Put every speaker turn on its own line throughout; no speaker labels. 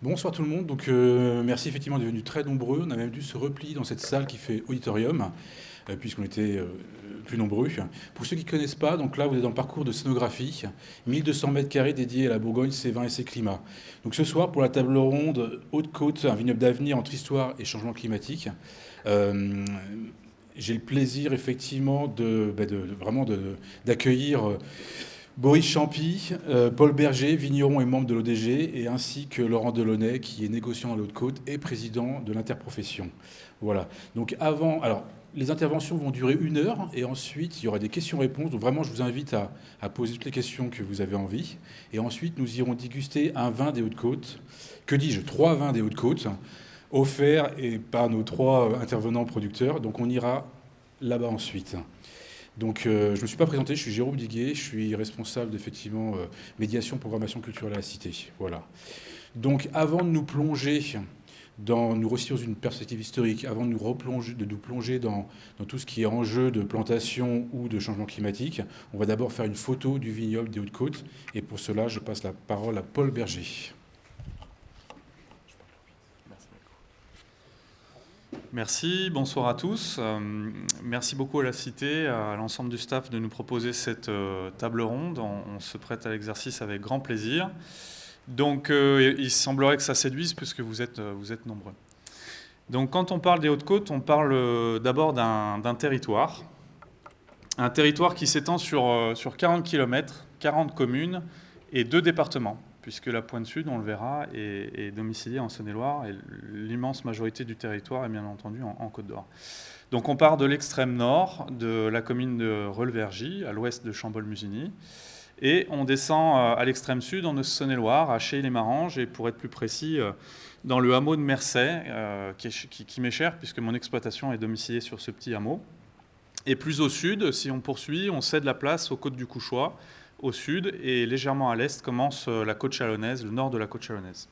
Bonsoir tout le monde. Donc, merci effectivement d'être venus très nombreux. On a même dû se replier dans cette salle qui fait auditorium, puisqu'on était plus nombreux. Pour ceux qui ne connaissent pas, donc là vous êtes dans le parcours de scénographie, 1200 mètres carrés dédiés à la Bourgogne, ses vins et ses climats. Donc ce soir, pour la table ronde Haute-Côte, un vignoble d'avenir entre histoire et changement climatique, euh, j'ai le plaisir effectivement d'accueillir Boris Champy, Paul Berger, vigneron et membre de l'ODG, et ainsi que Laurent Delaunay, qui est négociant à la Haute-Côte et président de l'interprofession. Voilà. Donc alors, les interventions vont durer 1 heure, et ensuite, il y aura des questions-réponses. Donc vraiment, je vous invite à poser toutes les questions que vous avez envie. Et ensuite, nous irons déguster un vin des Hautes-Côtes. Que dis-je? 3 vins des Hautes-Côtes, offerts et par nos 3 intervenants producteurs. Donc on ira là-bas ensuite. Donc, je ne me suis pas présenté, je suis Jérôme Diguet, je suis responsable effectivement médiation, programmation culturelle à la Cité. Voilà. Donc, avant de nous plonger nous resituer dans une perspective historique, avant de nous plonger dans tout ce qui est enjeu de plantation ou de changement climatique, on va d'abord faire une photo du vignoble des Hautes-Côtes. Et pour cela, je passe la parole à Paul Berger.
Merci, bonsoir à tous. Merci beaucoup à la Cité, à l'ensemble du staff de nous proposer cette table ronde. On se prête à l'exercice avec grand plaisir. Donc il semblerait que ça séduise puisque vous êtes nombreux. Donc quand on parle des Hautes-Côtes, on parle d'abord d'un territoire. Un territoire qui s'étend sur 40 km, 40 communes et 2 départements, puisque la Pointe Sud, on le verra, est domiciliée en Saône-et-Loire, et l'immense majorité du territoire est bien entendu en Côte d'Or. Donc on part de l'extrême nord de la commune de Reulvergy, à l'ouest de Chambol-Musigny, et on descend à l'extrême sud, en Saône-et-Loire, à Cheilly-les-Maranges, et pour être plus précis, dans le hameau de Mercey, qui m'est cher, puisque mon exploitation est domiciliée sur ce petit hameau. Et plus au sud, si on poursuit, on cède la place aux côtes du Couchois, au sud, et légèrement à l'est commence la côte chalonnaise, le nord de la côte chalonnaise.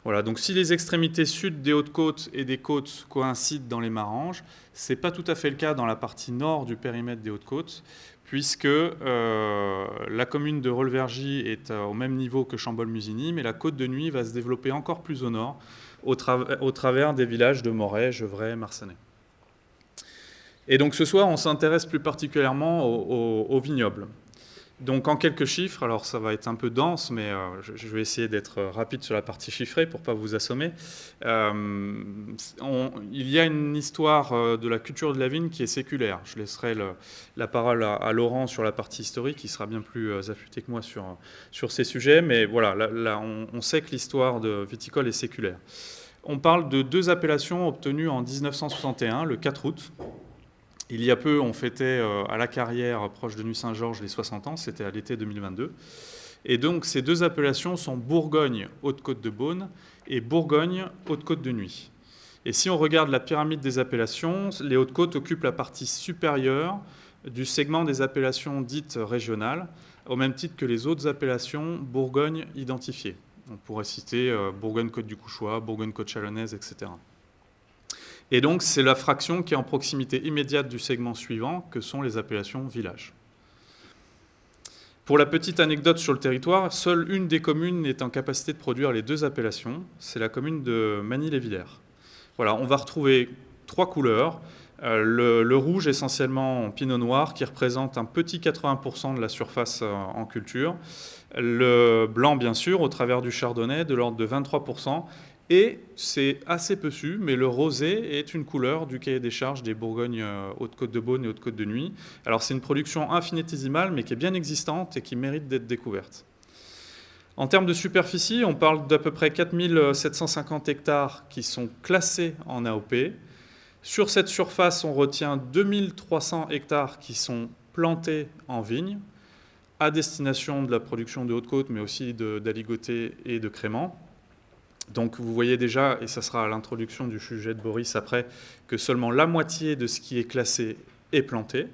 Voilà, donc si les extrémités sud des Hautes-Côtes et des côtes coïncident dans les Maranges, ce n'est pas tout à fait le cas dans la partie nord du périmètre des Hautes-Côtes, puisque la commune de Reulvergy est au même niveau que Chambol-Musigny, mais la côte de Nuits va se développer encore plus au nord, au travers des villages de Moret, Gevrey, Marcenay. Et donc ce soir, on s'intéresse plus particulièrement au vignoble. Donc en quelques chiffres, alors ça va être un peu dense, mais je vais essayer d'être rapide sur la partie chiffrée pour ne pas vous assommer. Il y a une histoire de la culture de la vigne qui est séculaire. Je laisserai la parole à Laurent sur la partie historique, qui sera bien plus affûté que moi sur ces sujets, mais voilà, là, on sait que l'histoire de viticole est séculaire. On parle de 2 appellations obtenues en 1961, le 4 août. Il y a peu, on fêtait à la Carrière, proche de Nuit-Saint-Georges, les 60 ans, c'était à l'été 2022. Et donc ces 2 appellations sont Bourgogne, Haute-Côte-de-Beaune et Bourgogne, Haute-Côte-de-Nuit. Et si on regarde la pyramide des appellations, les Hautes-Côtes occupent la partie supérieure du segment des appellations dites régionales, au même titre que les autres appellations Bourgogne identifiées. On pourrait citer Bourgogne-Côte-du-Couchois, Bourgogne-Côte-Chalonnaise, etc. Et donc, c'est la fraction qui est en proximité immédiate du segment suivant, que sont les appellations villages. Pour la petite anecdote sur le territoire, seule une des communes est en capacité de produire les 2 appellations, c'est la commune de Magny-les-Villers. Voilà, on va retrouver 3 couleurs. Le rouge, essentiellement en pinot noir, qui représente un petit 80% de la surface en culture. Le blanc, bien sûr, au travers du chardonnay, de l'ordre de 23%. Et c'est assez peu su, mais le rosé est une couleur du cahier des charges des Bourgognes Haute-Côte-de-Beaune et Haute-Côte-de-Nuit. Alors c'est une production infinitésimale, mais qui est bien existante et qui mérite d'être découverte. En termes de superficie, on parle d'à peu près 4750 hectares qui sont classés en AOP. Sur cette surface, on retient 2300 hectares qui sont plantés en vigne, à destination de la production de Haute-Côte, mais aussi d'aligoté et de crémant. Donc vous voyez déjà, et ça sera à l'introduction du sujet de Boris après, que seulement la moitié de ce qui est classé est planté.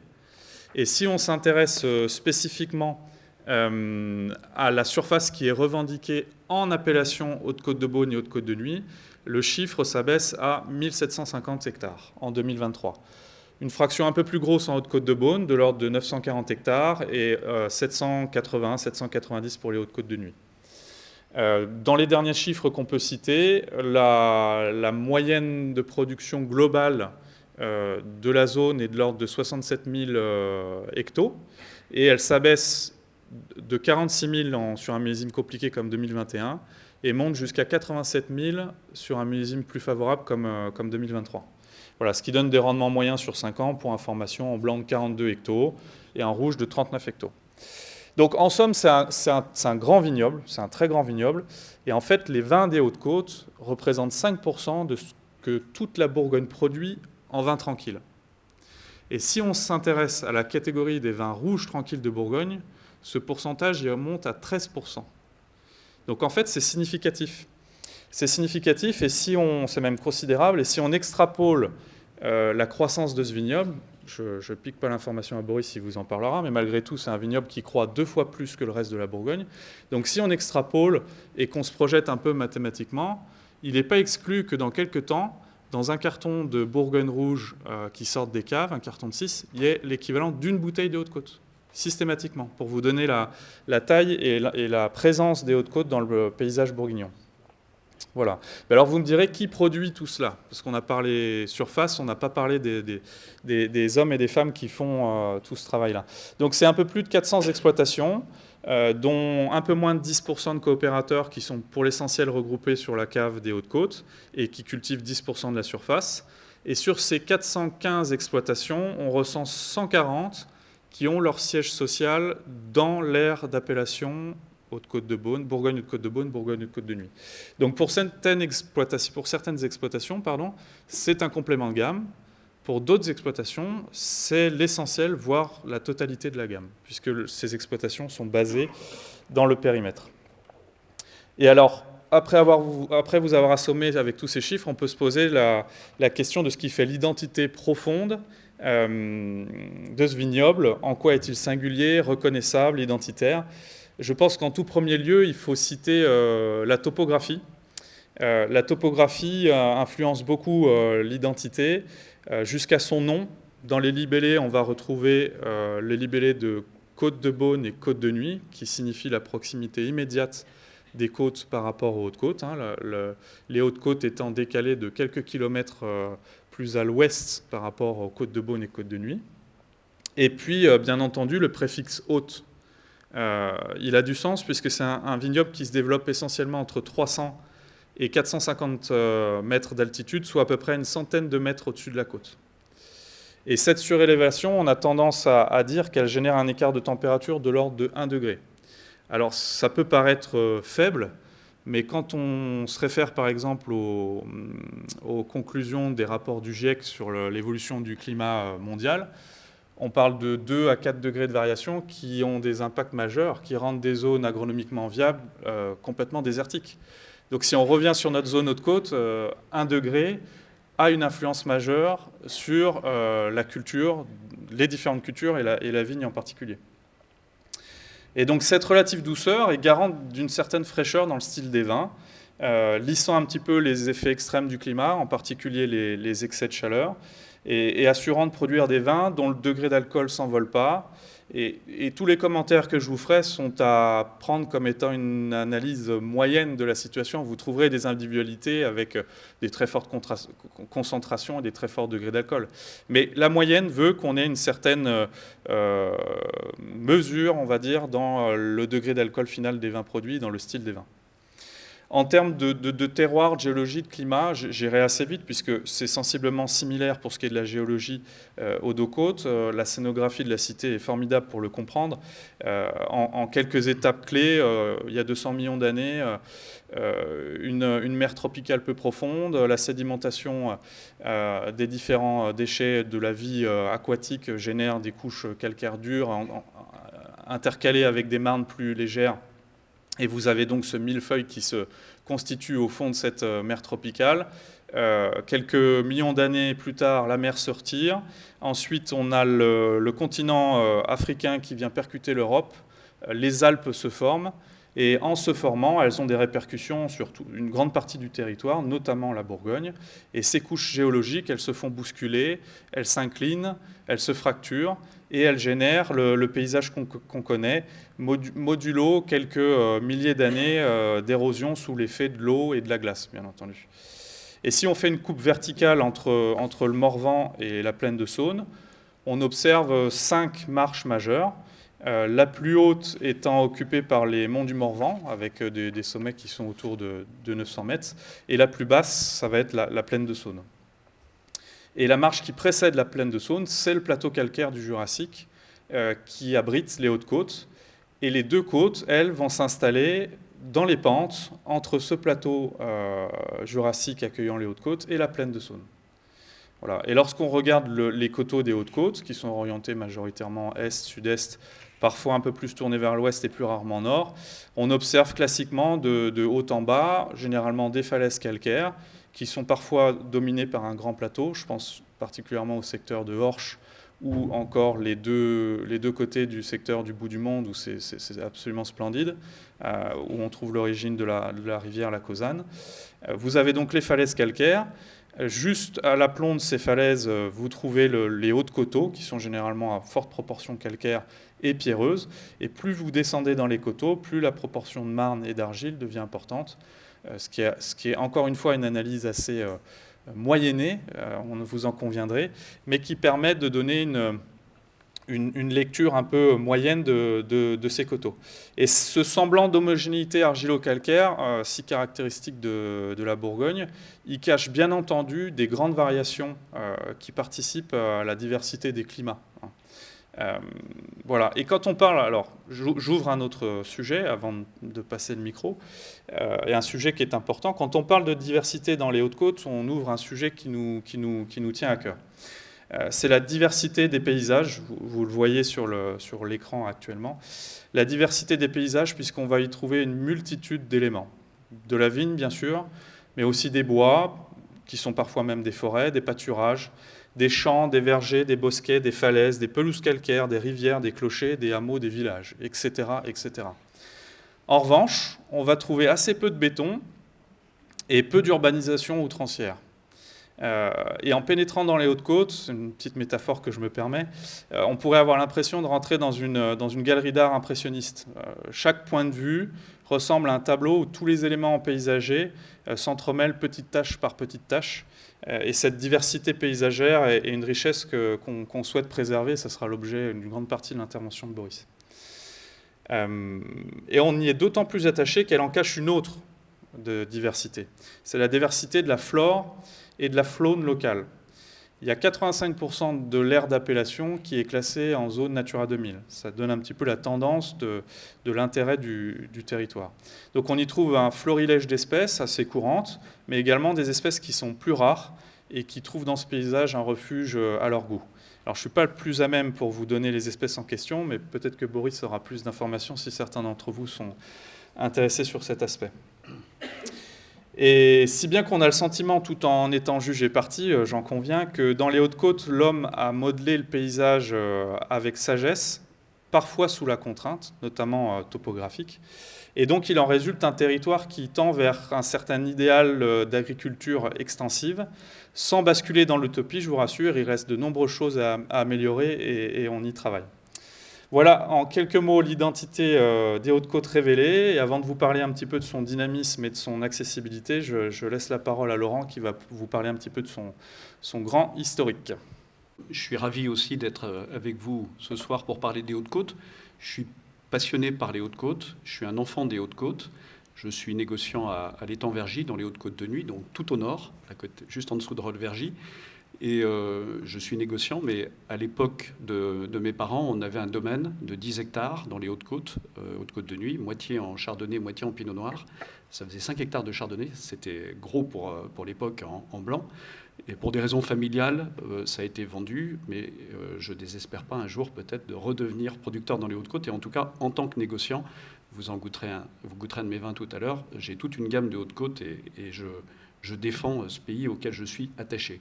Et si on s'intéresse spécifiquement à la surface qui est revendiquée en appellation Haute-Côte-de-Beaune et Haute-Côte-de-Nuit, le chiffre s'abaisse à 1750 hectares en 2023. Une fraction un peu plus grosse en Haute-Côte-de-Beaune, de l'ordre de 940 hectares, et 780-790 pour les Hautes-Côtes-de-Nuit. Dans les derniers chiffres qu'on peut citer, la moyenne de production globale de la zone est de l'ordre de 67 000 hectos, et elle s'abaisse de 46 000 sur un millésime compliqué comme 2021, et monte jusqu'à 87 000 sur un millésime plus favorable comme 2023. Voilà, ce qui donne des rendements moyens sur 5 ans, pour information, en blanc de 42 hectos et en rouge de 39 hectos. Donc en somme, c'est un grand vignoble, c'est un très grand vignoble, et en fait, les vins des Hautes-Côtes représentent 5% de ce que toute la Bourgogne produit en vin tranquille. Et si on s'intéresse à la catégorie des vins rouges tranquilles de Bourgogne, ce pourcentage y remonte à 13%. Donc en fait, c'est significatif. C'est significatif, et c'est même considérable, et si on extrapole la croissance de ce vignoble, je ne pique pas l'information à Boris, il vous en parlera, mais malgré tout, c'est un vignoble qui croît 2 fois plus que le reste de la Bourgogne. Donc si on extrapole et qu'on se projette un peu mathématiquement, il n'est pas exclu que dans quelques temps, dans un carton de Bourgogne rouge qui sortent des caves, un carton de 6, il y ait l'équivalent d'une bouteille de Haute-Côte, systématiquement, pour vous donner la taille et la présence des Hautes-Côtes dans le paysage bourguignon. Voilà. Alors vous me direz, qui produit tout cela? Parce qu'on a parlé surface, on n'a pas parlé des hommes et des femmes qui font tout ce travail-là. Donc c'est un peu plus de 400 exploitations, dont un peu moins de 10% de coopérateurs qui sont pour l'essentiel regroupés sur la cave des Hautes-Côtes et qui cultivent 10% de la surface. Et sur ces 415 exploitations, on recense 140 qui ont leur siège social dans l'aire d'appellation Haute-Côte de Beaune, Bourgogne Haute-Côte de Beaune, Bourgogne Haute-Côte de Nuit. Donc pour certaines exploitations, c'est un complément de gamme. Pour d'autres exploitations, c'est l'essentiel, voire la totalité de la gamme, puisque ces exploitations sont basées dans le périmètre. Et alors, après vous avoir assommé avec tous ces chiffres, on peut se poser la question de ce qui fait l'identité profonde de ce vignoble. En quoi est-il singulier, reconnaissable, identitaire ? Je pense qu'en tout premier lieu, il faut citer la topographie. La topographie influence beaucoup l'identité, jusqu'à son nom. Dans les libellés, on va retrouver les libellés de Côte de Beaune et Côte de Nuit, qui signifient la proximité immédiate des côtes par rapport aux Hautes-Côtes. Les Hautes-Côtes étant décalées de quelques kilomètres plus à l'ouest par rapport aux Côtes de Beaune et Côte de Nuit. Et puis, bien entendu, le préfixe Haute. Il a du sens puisque c'est un vignoble qui se développe essentiellement entre 300 et 450 mètres d'altitude, soit à peu près une centaine de mètres au-dessus de la côte. Et cette surélévation, on a tendance à dire qu'elle génère un écart de température de l'ordre de 1 degré. Alors ça peut paraître faible, mais quand on se réfère par exemple aux conclusions des rapports du GIEC sur l'évolution du climat mondial, on parle de 2 à 4 degrés de variation qui ont des impacts majeurs, qui rendent des zones agronomiquement viables complètement désertiques. Donc si on revient sur notre zone Haute-Côte, 1 degré a une influence majeure sur la culture, les différentes cultures et la vigne en particulier. Et donc cette relative douceur est garante d'une certaine fraîcheur dans le style des vins, lissant un petit peu les effets extrêmes du climat, en particulier les excès de chaleur, et assurant de produire des vins dont le degré d'alcool ne s'envole pas. Et tous les commentaires que je vous ferai sont à prendre comme étant une analyse moyenne de la situation. Vous trouverez des individualités avec des très fortes concentrations et des très forts degrés d'alcool. Mais la moyenne veut qu'on ait une certaine mesure, on va dire, dans le degré d'alcool final des vins produits, dans le style des vins. En termes de terroir, de géologie, de climat, j'irai assez vite puisque c'est sensiblement similaire pour ce qui est de la géologie aux deux côtes. La scénographie de la cité est formidable pour le comprendre. En quelques étapes clés, il y a 200 millions d'années, une mer tropicale peu profonde, la sédimentation des différents déchets de la vie aquatique génère des couches calcaires dures intercalées avec des marnes plus légères. Et vous avez donc ce millefeuille qui se constitue au fond de cette mer tropicale. Quelques millions d'années plus tard, la mer se retire. Ensuite, on a le continent africain qui vient percuter l'Europe. Les Alpes se forment. Et en se formant, elles ont des répercussions sur une grande partie du territoire, notamment la Bourgogne. Et ces couches géologiques, elles se font bousculer, elles s'inclinent, elles se fracturent. et elle génère le paysage qu'on connaît, modulo quelques milliers d'années d'érosion sous l'effet de l'eau et de la glace, bien entendu. Et si on fait une coupe verticale entre le Morvan et la plaine de Saône, on observe 5 marches majeures, la plus haute étant occupée par les monts du Morvan, avec des sommets qui sont autour de 900 mètres, et la plus basse, ça va être la plaine de Saône. Et la marche qui précède la plaine de Saône, c'est le plateau calcaire du Jurassique, qui abrite les Hautes-Côtes. Et les 2 côtes, elles, vont s'installer dans les pentes entre ce plateau jurassique accueillant les Hautes-Côtes et la plaine de Saône. Voilà. Et lorsqu'on regarde les coteaux des Hautes-Côtes, qui sont orientés majoritairement est, sud-est, parfois un peu plus tournés vers l'ouest et plus rarement nord, on observe classiquement de haut en bas, généralement des falaises calcaires, qui sont parfois dominées par un grand plateau. Je pense particulièrement au secteur de Horche, ou encore les deux côtés du secteur du bout du monde, où c'est absolument splendide, où on trouve l'origine de la rivière la Causane. Vous avez donc les falaises calcaires. Juste à l'aplomb de ces falaises, vous trouvez les hauts coteaux, qui sont généralement à forte proportion calcaire et pierreuse. Et plus vous descendez dans les coteaux, plus la proportion de marne et d'argile devient importante, ce qui est encore une fois une analyse assez moyennée, on vous en conviendrez, mais qui permet de donner une lecture un peu moyenne de ces coteaux. Et ce semblant d'homogénéité argilo-calcaire, si caractéristique de la Bourgogne, il cache bien entendu des grandes variations qui participent à la diversité des climats. Voilà. Et quand on parle, alors j'ouvre un autre sujet avant de passer le micro, et un sujet qui est important. Quand on parle de diversité dans les Hautes-Côtes, on ouvre un sujet qui nous tient à cœur. C'est la diversité des paysages, vous le voyez sur l'écran actuellement, la diversité des paysages puisqu'on va y trouver une multitude d'éléments. De la vigne bien sûr, mais aussi des bois, qui sont parfois même des forêts, des pâturages, des champs, des vergers, des bosquets, des falaises, des pelouses calcaires, des rivières, des clochers, des hameaux, des villages, etc., etc. En revanche, on va trouver assez peu de béton et peu d'urbanisation outrancière. Et en pénétrant dans les Hautes-Côtes, c'est une petite métaphore que je me permets, on pourrait avoir l'impression de rentrer dans une galerie d'art impressionniste. Chaque point de vue ressemble à un tableau où tous les éléments paysagers s'entremêlent petite tâche par petite tâche. Et cette diversité paysagère est une richesse qu'on souhaite préserver. Ça sera l'objet d'une grande partie de l'intervention de Boris. Et on y est d'autant plus attaché qu'elle en cache une autre de diversité. C'est la diversité de la flore et de la faune locale. Il y a 85% de l'aire d'appellation qui est classée en zone Natura 2000. Ça donne un petit peu la tendance de l'intérêt du territoire. Donc on y trouve un florilège d'espèces assez courantes, mais également des espèces qui sont plus rares et qui trouvent dans ce paysage un refuge à leur goût. Alors je ne suis pas le plus à même pour vous donner les espèces en question, mais peut-être que Boris aura plus d'informations si certains d'entre vous sont intéressés sur cet aspect. Et si bien qu'on a le sentiment, tout en étant jugé parti, j'en conviens, que dans les Hautes-Côtes, l'homme a modelé le paysage avec sagesse, parfois sous la contrainte, notamment topographique. Et donc il en résulte un territoire qui tend vers un certain idéal d'agriculture extensive. Sans basculer dans l'utopie, je vous rassure, il reste de nombreuses choses à améliorer et on y travaille. Voilà, en quelques mots, l'identité des Hautes-Côtes révélée. Et avant de vous parler un petit peu de son dynamisme et de son accessibilité, je laisse la parole à Laurent qui va vous parler un petit peu de son grand historique.
Je suis ravi aussi d'être avec vous ce soir pour parler des Hautes-Côtes. Je suis passionné par les Hautes-Côtes. Je suis un enfant des Hautes-Côtes. Je suis négociant à l'Étang-Vergy, dans les Hautes-Côtes de Nuit, donc tout au nord, juste en dessous de Rolles-Vergy. Et je suis négociant, mais à l'époque de mes parents, on avait un domaine de 10 hectares dans les Hautes-Côtes, Hautes-Côtes de Nuit, moitié en chardonnay, moitié en pinot noir. Ça faisait 5 hectares de chardonnay, c'était gros pour l'époque en blanc. Et pour des raisons familiales, ça a été vendu, mais je ne désespère pas un jour peut-être de redevenir producteur dans les Hautes-Côtes. Et en tout cas, en tant que négociant, vous goûterez un de mes vins tout à l'heure, j'ai toute une gamme de Hautes-Côtes et je défends ce pays auquel je suis attaché.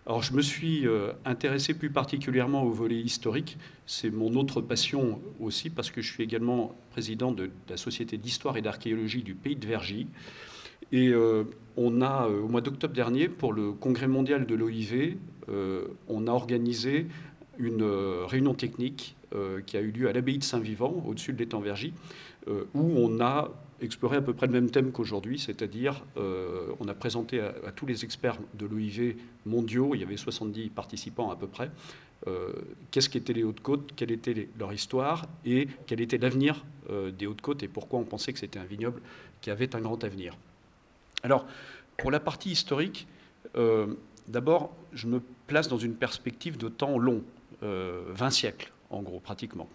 Alors, je me suis intéressé plus particulièrement au volet historique. C'est mon autre passion aussi, parce que je suis également président de la Société d'histoire et d'archéologie du Pays de Vergy. Et on a, au mois d'octobre dernier, pour le Congrès mondial de l'OIV, on a organisé une réunion technique qui a eu lieu à l'abbaye de Saint-Vivant, au-dessus de l'étang-Vergy, où on a exploré à peu près le même thème qu'aujourd'hui, c'est-à-dire on a présenté à tous les experts de l'OIV mondiaux, il y avait 70 participants à peu près, qu'est-ce qu'étaient les Hautes-Côtes, quelle était leur histoire et quel était l'avenir des Hautes-Côtes et pourquoi on pensait que c'était un vignoble qui avait un grand avenir. Alors, pour la partie historique, d'abord, je me place dans une perspective de temps long, 20 siècles en gros, pratiquement.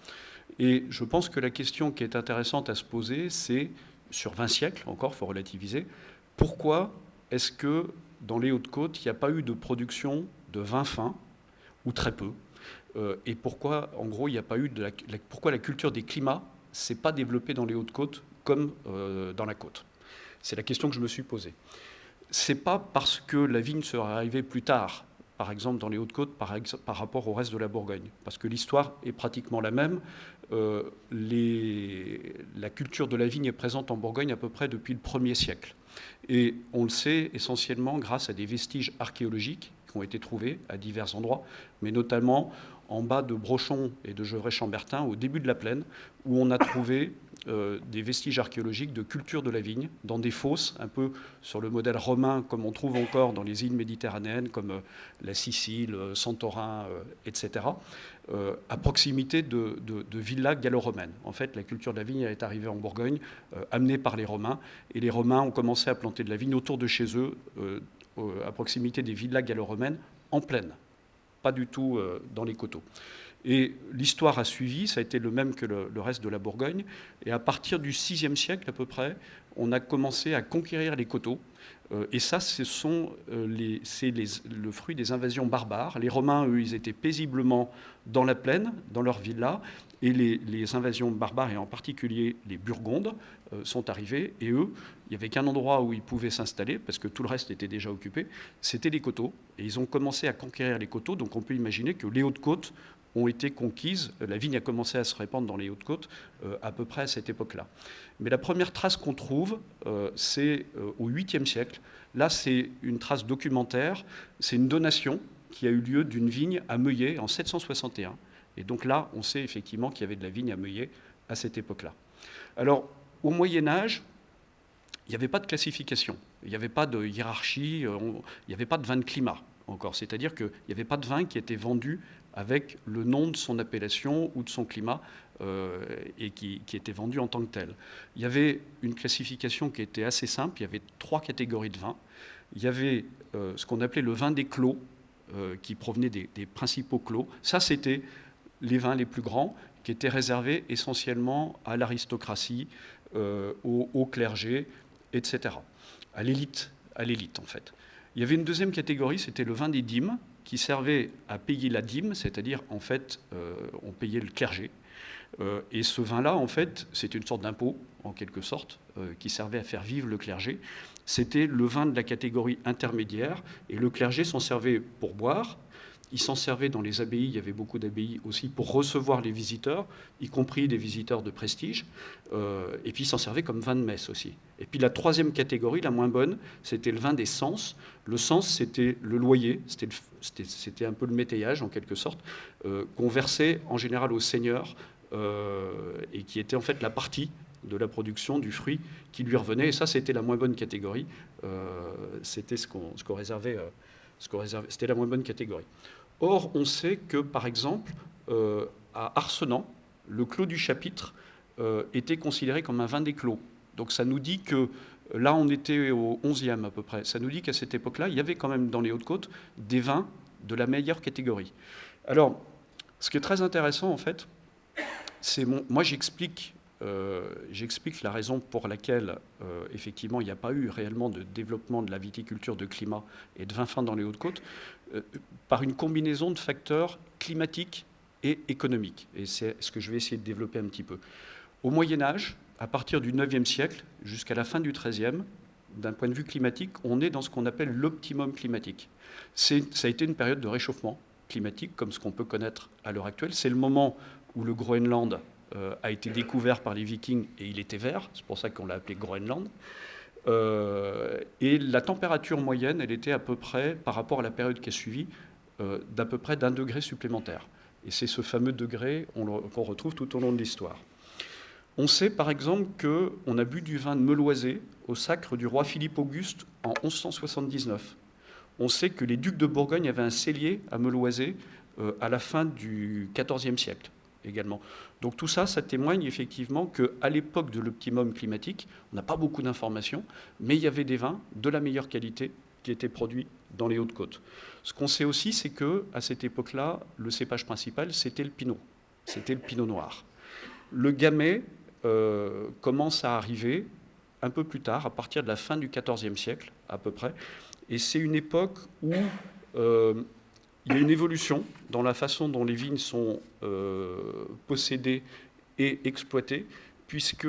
Et je pense que la question qui est intéressante à se poser, c'est, sur 20 siècles, encore, il faut relativiser, pourquoi est-ce que dans les Hautes-Côtes, il n'y a pas eu de production de vin fin, ou très peu, et pourquoi, en gros, il n'y a pas eu pourquoi la culture des climats ne s'est pas développée dans les Hautes-Côtes comme dans la côte. C'est la question que je me suis posée. Ce n'est pas parce que la vigne serait arrivée plus tard, par exemple dans les Hautes-Côtes, par rapport au reste de la Bourgogne, parce que l'histoire est pratiquement la même. La culture de la vigne est présente en Bourgogne à peu près depuis le 1er siècle. Et on le sait essentiellement grâce à des vestiges archéologiques qui ont été trouvés à divers endroits, mais notamment en bas de Brochon et de Gevrey-Chambertin, au début de la plaine, où on a trouvé des vestiges archéologiques de culture de la vigne, dans des fosses, un peu sur le modèle romain, comme on trouve encore dans les îles méditerranéennes, comme la Sicile, Santorin, etc., à proximité de villas gallo-romaines. En fait, la culture de la vigne est arrivée en Bourgogne, amenée par les Romains, et les Romains ont commencé à planter de la vigne autour de chez eux, à proximité des villas gallo-romaines, en plaine, pas du tout dans les coteaux. Et l'histoire a suivi, ça a été le même que le reste de la Bourgogne. Et à partir du VIe siècle à peu près, on a commencé à conquérir les coteaux. Et ça, c'est le fruit des invasions barbares. Les Romains, eux, ils étaient paisiblement dans la plaine, dans leurs villas. Et les invasions barbares, et en particulier les Burgondes, sont arrivés. Et eux, il n'y avait qu'un endroit où ils pouvaient s'installer, parce que tout le reste était déjà occupé, c'était les coteaux. Et ils ont commencé à conquérir les coteaux. Donc on peut imaginer que les Hautes-Côtes ont été conquises. La vigne a commencé à se répandre dans les Hautes-Côtes à peu près à cette époque-là. Mais la première trace qu'on trouve, c'est au 8e siècle. Là, c'est une trace documentaire. C'est une donation qui a eu lieu d'une vigne à Meuyé en 761. Et donc là, on sait effectivement qu'il y avait de la vigne à Meuyé à cette époque-là. Alors, au Moyen-Âge, il n'y avait pas de classification, il n'y avait pas de hiérarchie, il n'y avait pas de vin de climat encore. C'est-à-dire qu'il n'y avait pas de vin qui était vendu avec le nom de son appellation ou de son climat et qui était vendu en tant que tel. Il y avait une classification qui était assez simple, il y avait 3 catégories de vins. Il y avait ce qu'on appelait le vin des clos, qui provenait des principaux clos. Ça, c'était les vins les plus grands, qui étaient réservés essentiellement à l'aristocratie, au clergé, etc., à l'élite en fait. Il y avait une deuxième catégorie, c'était le vin des dîmes, qui servait à payer la dîme, c'est-à-dire en fait on payait le clergé. Et ce vin-là, en fait, c'était une sorte d'impôt, en quelque sorte, qui servait à faire vivre le clergé. C'était le vin de la catégorie intermédiaire, et le clergé s'en servait pour boire. Il s'en servait dans les abbayes, il y avait beaucoup d'abbayes aussi, pour recevoir les visiteurs, y compris des visiteurs de prestige. Et puis il s'en servait comme vin de messe aussi. Et puis la troisième catégorie, la moins bonne, c'était le vin des censes. Le cense, c'était le loyer, c'était un peu le métayage en quelque sorte, qu'on versait en général aux seigneurs, et qui était en fait la partie de la production du fruit qui lui revenait. Et ça, c'était la moins bonne catégorie. C'était ce qu'on réservait, c'était la moins bonne catégorie. Or, on sait que, par exemple, à Arcenant, le clos du chapitre était considéré comme un vin des clos. Donc ça nous dit que, là on était au 11e à peu près, ça nous dit qu'à cette époque-là, il y avait quand même dans les Hautes-Côtes des vins de la meilleure catégorie. Alors, ce qui est très intéressant en fait, c'est moi j'explique la raison pour laquelle, effectivement, il n'y a pas eu réellement de développement de la viticulture de climat et de vin fin dans les Hautes-Côtes, par une combinaison de facteurs climatiques et économiques. Et c'est ce que je vais essayer de développer un petit peu. Au Moyen-Âge, à partir du 9e siècle jusqu'à la fin du 13e, d'un point de vue climatique, on est dans ce qu'on appelle l'optimum climatique. Ça a été une période de réchauffement climatique, comme ce qu'on peut connaître à l'heure actuelle. C'est le moment où le Groenland a été découvert par les Vikings et il était vert, c'est pour ça qu'on l'a appelé Groenland. Et la température moyenne, elle était à peu près, par rapport à la période qui a suivi, d'à peu près d'1 degré supplémentaire. Et c'est ce fameux degré qu'on retrouve tout au long de l'histoire. On sait par exemple qu'on a bu du vin de Meloisé au sacre du roi Philippe Auguste en 1179. On sait que les ducs de Bourgogne avaient un cellier à Meloisé à la fin du XIVe siècle également. Donc tout ça, ça témoigne effectivement qu'à l'époque de l'optimum climatique, on n'a pas beaucoup d'informations, mais il y avait des vins de la meilleure qualité qui étaient produits dans les Hautes-Côtes. Ce qu'on sait aussi, c'est qu'à cette époque-là, le cépage principal, c'était le pinot. C'était le pinot noir. Le gamay commence à arriver un peu plus tard, à partir de la fin du XIVe siècle, à peu près. Et c'est une époque où il y a une évolution dans la façon dont les vignes sont possédées et exploitées, puisque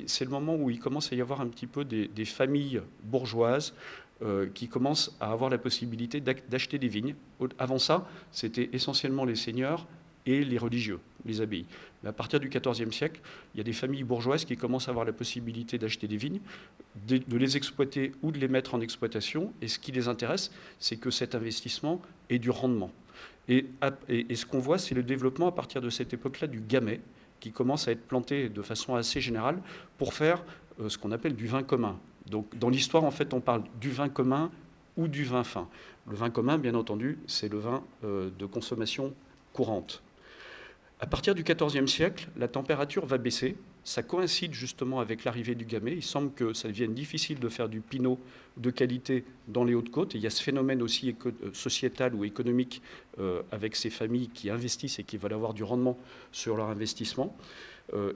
c'est le moment où il commence à y avoir un petit peu des familles bourgeoises qui commencent à avoir la possibilité d'acheter des vignes. Avant ça, c'était essentiellement les seigneurs et les religieux, les abbayes. Mais à partir du XIVe siècle, il y a des familles bourgeoises qui commencent à avoir la possibilité d'acheter des vignes, de les exploiter ou de les mettre en exploitation. Et ce qui les intéresse, c'est que cet investissement ait du rendement. Et ce qu'on voit, c'est le développement à partir de cette époque-là du gamay, qui commence à être planté de façon assez générale pour faire ce qu'on appelle du vin commun. Donc dans l'histoire, en fait, on parle du vin commun ou du vin fin. Le vin commun, bien entendu, c'est le vin de consommation courante. À partir du XIVe siècle, la température va baisser. Ça coïncide justement avec l'arrivée du gamay. Il semble que ça devienne difficile de faire du pinot de qualité dans les Hautes-Côtes. Et il y a ce phénomène aussi sociétal ou économique avec ces familles qui investissent et qui veulent avoir du rendement sur leur investissement.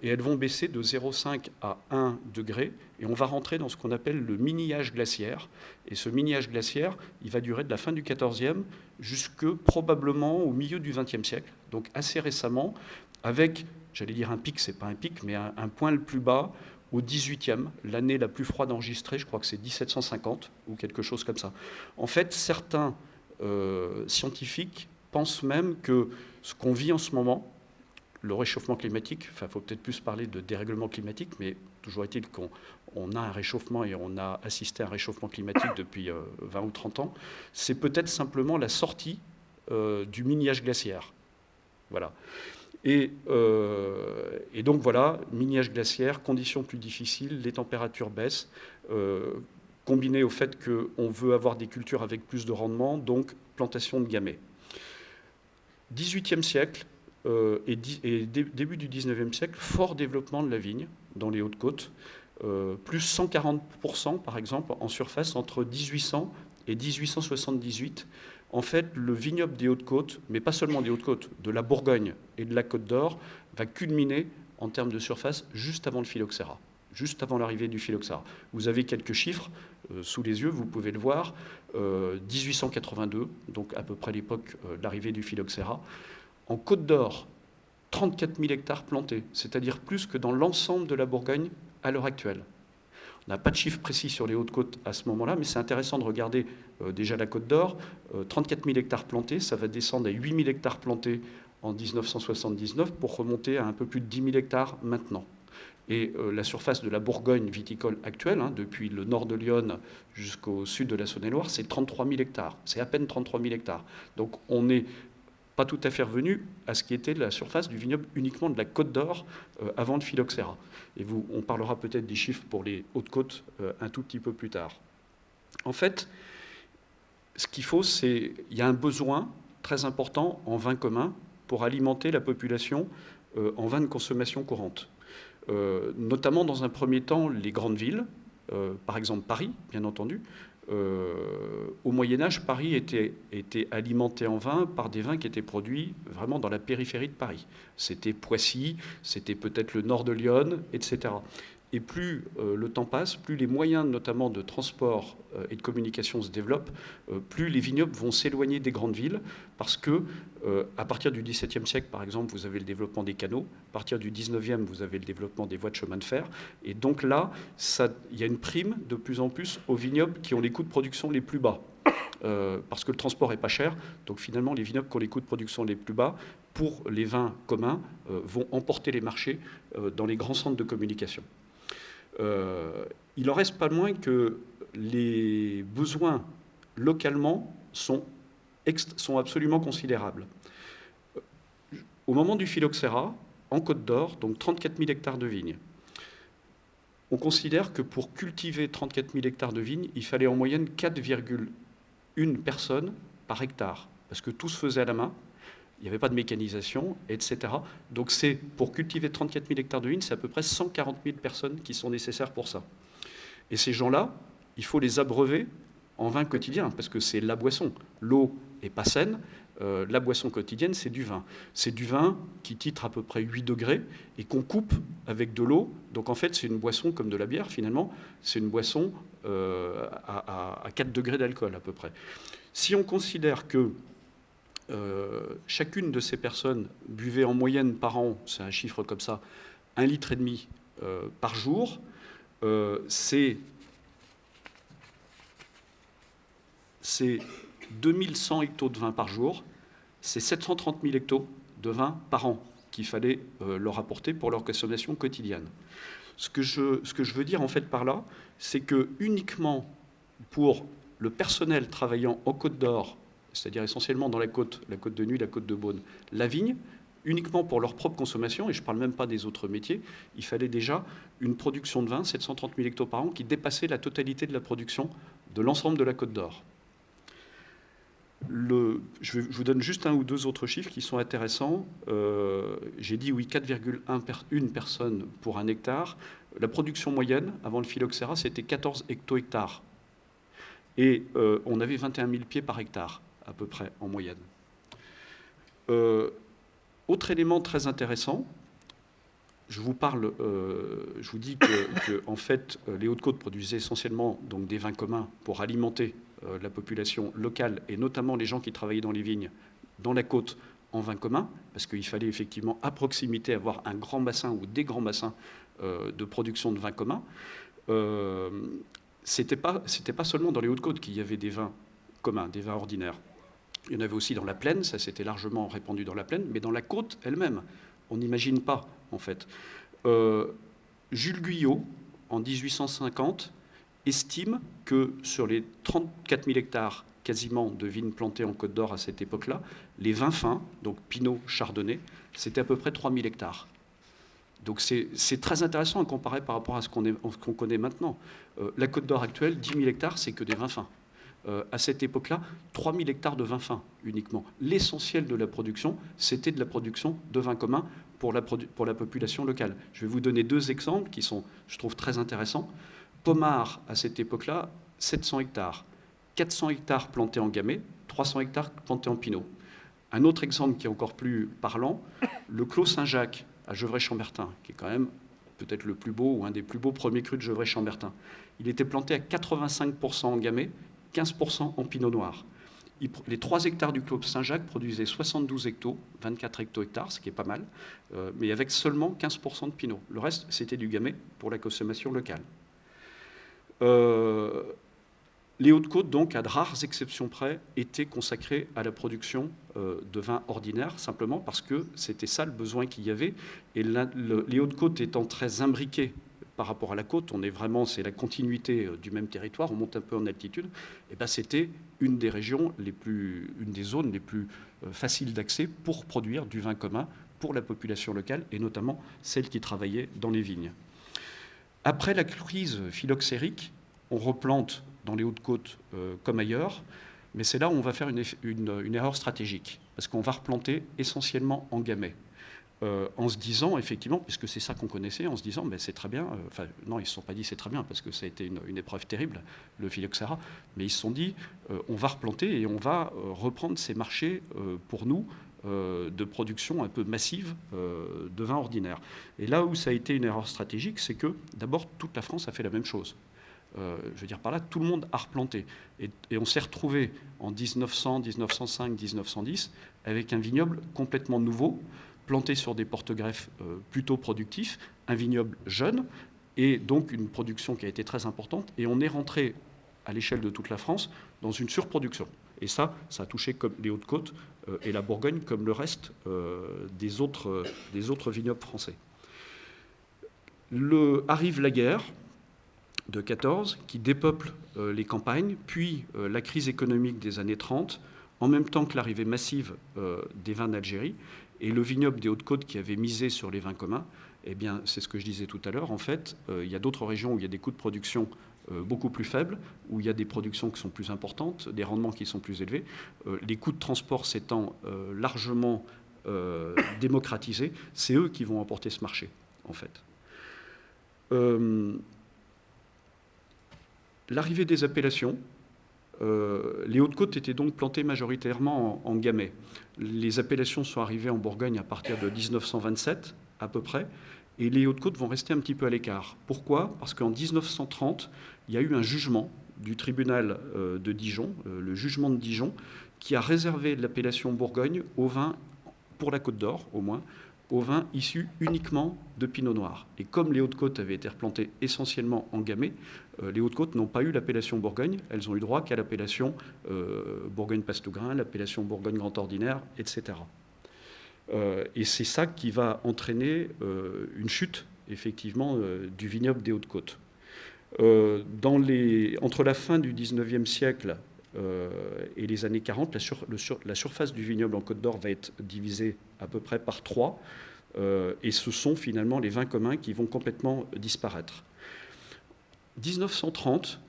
Et elles vont baisser de 0,5 à 1 degré. Et on va rentrer dans ce qu'on appelle le mini-âge glaciaire. Et ce mini-âge glaciaire, il va durer de la fin du XIVe jusque probablement au milieu du XXe siècle, donc assez récemment, avec, j'allais dire un pic, c'est pas un pic, mais un point le plus bas au XVIIIe, l'année la plus froide enregistrée, je crois que c'est 1750 ou quelque chose comme ça. En fait, certains scientifiques pensent même que ce qu'on vit en ce moment, le réchauffement climatique, enfin, il faut peut-être plus parler de dérèglement climatique, mais toujours est-il qu'on a un réchauffement et on a assisté à un réchauffement climatique depuis 20 ou 30 ans, c'est peut-être simplement la sortie du mini-âge glaciaire. Voilà. Et donc voilà, mini-âge glaciaire, conditions plus difficiles, les températures baissent, combiné au fait qu'on veut avoir des cultures avec plus de rendement, donc plantation de gamay. 18e siècle, et début du 19e siècle, fort développement de la vigne dans les Hautes-Côtes, plus 140% par exemple en surface entre 1800 et 1878. En fait, le vignoble des Hautes-Côtes, mais pas seulement des Hautes-Côtes, de la Bourgogne et de la Côte d'Or, va culminer en termes de surface juste avant le phylloxéra, juste avant l'arrivée du phylloxéra. Vous avez quelques chiffres sous les yeux, vous pouvez le voir, 1882, donc à peu près l'époque de l'arrivée du phylloxéra. En Côte d'Or, 34 000 hectares plantés, c'est-à-dire plus que dans l'ensemble de la Bourgogne à l'heure actuelle. On n'a pas de chiffres précis sur les Hautes-Côtes à ce moment-là, mais c'est intéressant de regarder déjà la Côte d'Or. 34 000 hectares plantés, ça va descendre à 8 000 hectares plantés en 1979 pour remonter à un peu plus de 10 000 hectares maintenant. Et la surface de la Bourgogne viticole actuelle, depuis le nord de Lyon jusqu'au sud de la Saône-et-Loire, c'est 33 000 hectares. C'est à peine 33 000 hectares. Donc on n'est pas tout à fait revenu à ce qui était la surface du vignoble uniquement de la Côte d'Or avant le phylloxéra. Et on parlera peut-être des chiffres pour les Hautes-Côtes un tout petit peu plus tard. En fait, ce qu'il faut, c'est il y a un besoin très important en vin commun pour alimenter la population en vin de consommation courante. Notamment dans un premier temps les grandes villes, par exemple Paris, bien entendu. Au Moyen-Âge, Paris était alimenté en vin par des vins qui étaient produits vraiment dans la périphérie de Paris. C'était Poissy, c'était peut-être le nord de Lyon, etc. Et plus le temps passe, plus les moyens notamment de transport et de communication se développent, plus les vignobles vont s'éloigner des grandes villes, parce que à partir du XVIIe siècle, par exemple, vous avez le développement des canaux, à partir du XIXe, vous avez le développement des voies de chemin de fer, et donc là, il y a une prime de plus en plus aux vignobles qui ont les coûts de production les plus bas, parce que le transport n'est pas cher, donc finalement, les vignobles qui ont les coûts de production les plus bas, pour les vins communs, vont emporter les marchés dans les grands centres de communication. Il en reste pas moins que les besoins localement sont absolument considérables. Au moment du phylloxéra, en Côte d'Or, donc 34 000 hectares de vignes, on considère que pour cultiver 34 000 hectares de vignes, il fallait en moyenne 4,1 personnes par hectare, parce que tout se faisait à la main, il n'y avait pas de mécanisation, etc. Donc pour cultiver 34 000 hectares de vignes, c'est à peu près 140 000 personnes qui sont nécessaires pour ça. Et ces gens-là, il faut les abreuver en vin quotidien, parce que c'est la boisson. L'eau n'est pas saine, la boisson quotidienne, c'est du vin. C'est du vin qui titre à peu près 8 degrés et qu'on coupe avec de l'eau. Donc en fait, c'est une boisson comme de la bière, finalement. C'est une boisson à 4 degrés d'alcool, à peu près. Si on considère que chacune de ces personnes buvait en moyenne par an, c'est un chiffre comme ça, 1,5 litre par jour, c'est 2100 hectos de vin par jour, c'est 730 000 hectos de vin par an qu'il fallait leur apporter pour leur consommation quotidienne. Ce que je veux dire en fait par là, c'est que uniquement pour le personnel travaillant en Côte d'Or, c'est-à-dire essentiellement dans la côte de Nuits, la côte de Beaune, la vigne, uniquement pour leur propre consommation, et je ne parle même pas des autres métiers, il fallait déjà une production de vin, 730 000 hectos par an, qui dépassait la totalité de la production de l'ensemble de la Côte d'Or. Je vous donne juste un ou deux autres chiffres qui sont intéressants. J'ai dit oui, 4,1 personnes pour un hectare. La production moyenne, avant le phylloxéra, c'était 14 hecto-hectares. Et on avait 21 000 pieds par hectare, à peu près, en moyenne. Autre élément très intéressant, je vous dis que en fait, les Hautes-Côtes produisaient essentiellement donc, des vins communs pour alimenter la population locale, et notamment les gens qui travaillaient dans les vignes, dans la côte, en vin commun, parce qu'il fallait effectivement à proximité avoir un grand bassin ou des grands bassins de production de vin commun. C'était pas seulement dans les Hautes-Côtes qu'il y avait des vins communs, des vins ordinaires. Il y en avait aussi dans la plaine, ça s'était largement répandu dans la plaine, mais dans la côte elle-même, on n'imagine pas, en fait. Jules Guyot, en 1850, estime que sur les 34 000 hectares quasiment de vignes plantées en Côte d'Or à cette époque-là, les vins fins, donc Pinot, Chardonnay, c'était à peu près 3 000 hectares. Donc c'est très intéressant à comparer par rapport à ce qu'on connaît maintenant. La Côte d'Or actuelle, 10 000 hectares, c'est que des vins fins. À cette époque-là, 3 000 hectares de vins fins uniquement. L'essentiel de la production, c'était de la production de vins communs pour la population locale. Je vais vous donner deux exemples qui sont, je trouve, très intéressants. Pommard, à cette époque-là, 700 hectares. 400 hectares plantés en gamay, 300 hectares plantés en pinot. Un autre exemple qui est encore plus parlant, le Clos Saint-Jacques, à Gevrey-Chambertin, qui est quand même peut-être le plus beau ou un des plus beaux premiers crus de Gevrey-Chambertin. Il était planté à 85% en gamay, 15% en pinot noir. Les 3 hectares du Clos Saint-Jacques produisaient 72 hectos, 24 hecto-hectares, ce qui est pas mal, mais avec seulement 15% de pinot. Le reste, c'était du gamay pour la consommation locale. Les Hautes-Côtes, donc, à de rares exceptions près, étaient consacrées à la production de vin ordinaire, simplement parce que c'était ça le besoin qu'il y avait. Et les Hautes-Côtes étant très imbriquées par rapport à la côte, c'est la continuité du même territoire, on monte un peu en altitude, et ben c'était une des zones les plus faciles d'accès pour produire du vin commun pour la population locale, et notamment celle qui travaillait dans les vignes. Après la crise phylloxérique, on replante dans les Hautes-Côtes comme ailleurs, mais c'est là où on va faire une erreur stratégique, parce qu'on va replanter essentiellement en gamay. En se disant, effectivement, puisque c'est ça qu'on connaissait, en se disant, ben, c'est très bien, non, ils ne se sont pas dit c'est très bien, parce que ça a été une épreuve terrible, le phylloxéra, mais ils se sont dit, on va replanter et on va reprendre ces marchés pour nous, de production un peu massive de vin ordinaire. Et là où ça a été une erreur stratégique, c'est que, d'abord, toute la France a fait la même chose. Je veux dire par là, tout le monde a replanté. Et on s'est retrouvé en 1900, 1905, 1910 avec un vignoble complètement nouveau, planté sur des porte-greffes plutôt productifs, un vignoble jeune, et donc une production qui a été très importante. Et on est rentré, à l'échelle de toute la France, dans une surproduction. Et ça a touché comme les Hautes-Côtes et la Bourgogne comme le reste des autres vignobles français. Arrive la guerre de 14, qui dépeuple les campagnes, puis la crise économique des années 30, en même temps que l'arrivée massive des vins d'Algérie. Et le vignoble des Hautes-Côtes qui avait misé sur les vins communs, eh bien, c'est ce que je disais tout à l'heure. En fait, il y a d'autres régions où il y a des coûts de production beaucoup plus faibles, où il y a des productions qui sont plus importantes, des rendements qui sont plus élevés. Les coûts de transport s'étant largement démocratisés, c'est eux qui vont emporter ce marché, en fait. L'arrivée des appellations. Les Hautes-Côtes étaient donc plantées majoritairement en gamay. Les appellations sont arrivées en Bourgogne à partir de 1927, à peu près, et les Hautes-Côtes vont rester un petit peu à l'écart. Pourquoi ? Parce qu'en 1930, il y a eu un jugement du tribunal de Dijon, le jugement de Dijon, qui a réservé l'appellation Bourgogne aux vins, pour la Côte d'Or au moins, aux vins issus uniquement de Pinot Noir. Et comme les Hautes-Côtes avaient été replantées essentiellement en gamay, les Hautes-Côtes n'ont pas eu l'appellation Bourgogne, elles ont eu droit qu'à l'appellation Bourgogne-Pastougrain, l'appellation Bourgogne-Grand Ordinaire, etc. Et c'est ça qui va entraîner une chute, effectivement, du vignoble des Hautes-Côtes. Entre la fin du XIXe siècle et les années 40, la surface du vignoble en Côte d'Or va être divisée à peu près par 3, et ce sont finalement les vins communs qui vont complètement disparaître. 1930,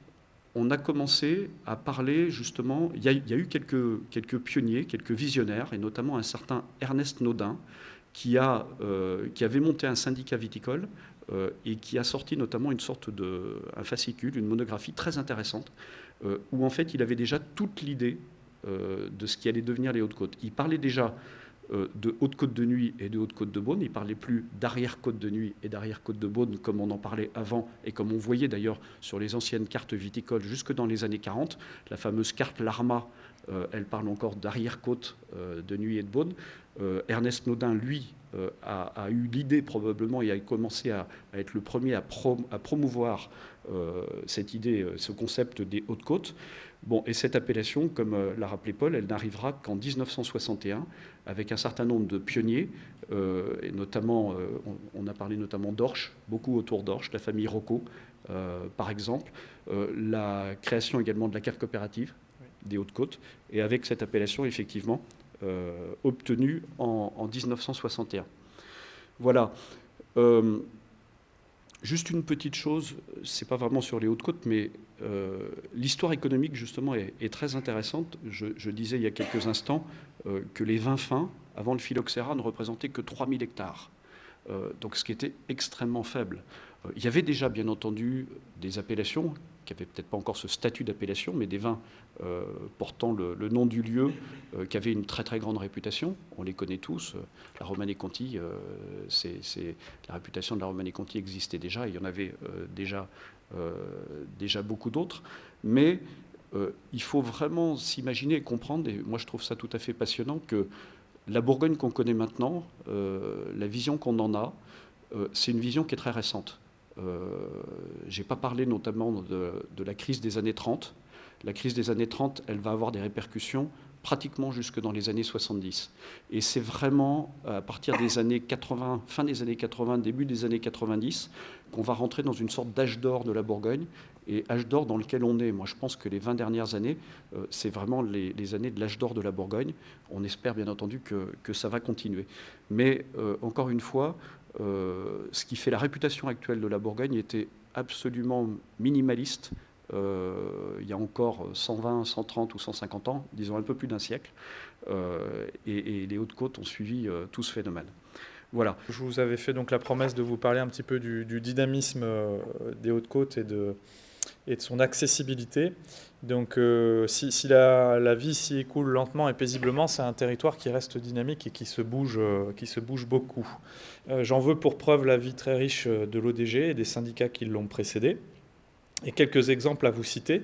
on a commencé à parler justement, il y a eu quelques pionniers, quelques visionnaires, et notamment un certain Ernest Naudin, qui avait monté un syndicat viticole et qui a sorti notamment un fascicule, une monographie très intéressante, où en fait il avait déjà toute l'idée de ce qui allait devenir les Hautes-Côtes. Il parlait déjà de Haute-Côte de Nuit et de Haute-Côte de Beaune. Il ne parlait plus d'arrière-Côte de Nuit et d'arrière-Côte de Beaune comme on en parlait avant et comme on voyait d'ailleurs sur les anciennes cartes viticoles jusque dans les années 40. La fameuse carte Larma, elle parle encore d'arrière-Côte de Nuit et de Beaune. Ernest Naudin, lui, a eu l'idée probablement et a commencé à être le premier à promouvoir cette idée, ce concept des Hautes-Côtes. Bon, et cette appellation, comme l'a rappelé Paul, elle n'arrivera qu'en 1961 avec un certain nombre de pionniers, et notamment, on a parlé notamment d'Orche, beaucoup autour d'Orche, la famille Rocco, par exemple, la création également de la cave coopérative des Hautes-Côtes, et avec cette appellation, effectivement, obtenue en 1961. Voilà. Juste une petite chose, c'est pas vraiment sur les Hautes-Côtes, mais l'histoire économique, justement, est très intéressante. Je disais il y a quelques instants que les vins fins, avant le phylloxéra, ne représentaient que 3000 hectares. Donc ce qui était extrêmement faible. Il y avait déjà, bien entendu, des appellations qui n'avaient peut-être pas encore ce statut d'appellation, mais des vins portant le nom du lieu, qui avaient une très très grande réputation. On les connaît tous. La Romanée-Conti, la réputation de la Romanée-Conti existait déjà. Il y en avait déjà beaucoup d'autres. Mais il faut vraiment s'imaginer et comprendre, et moi je trouve ça tout à fait passionnant, que la Bourgogne qu'on connaît maintenant, la vision qu'on en a, c'est une vision qui est très récente. Je n'ai pas parlé notamment de la crise des années 30. La crise des années 30, elle va avoir des répercussions pratiquement jusque dans les années 70. Et c'est vraiment à partir des années 80, fin des années 80, début des années 90, qu'on va rentrer dans une sorte d'âge d'or de la Bourgogne, et âge d'or dans lequel on est. Moi, je pense que les 20 dernières années, c'est vraiment les années de l'âge d'or de la Bourgogne. On espère bien entendu que ça va continuer. Mais encore une fois, ce qui fait la réputation actuelle de la Bourgogne était absolument minimaliste il y a encore 120, 130 ou 150 ans, disons un peu plus d'un siècle, et les Hautes-Côtes ont suivi tout ce phénomène. Voilà.
Je vous avais fait donc la promesse de vous parler un petit peu du dynamisme des Hautes-Côtes et de son accessibilité. Donc si la vie s'y écoule lentement et paisiblement, c'est un territoire qui reste dynamique et qui se bouge beaucoup. J'en veux pour preuve la vie très riche de l'ODG et des syndicats qui l'ont précédé. Et quelques exemples à vous citer.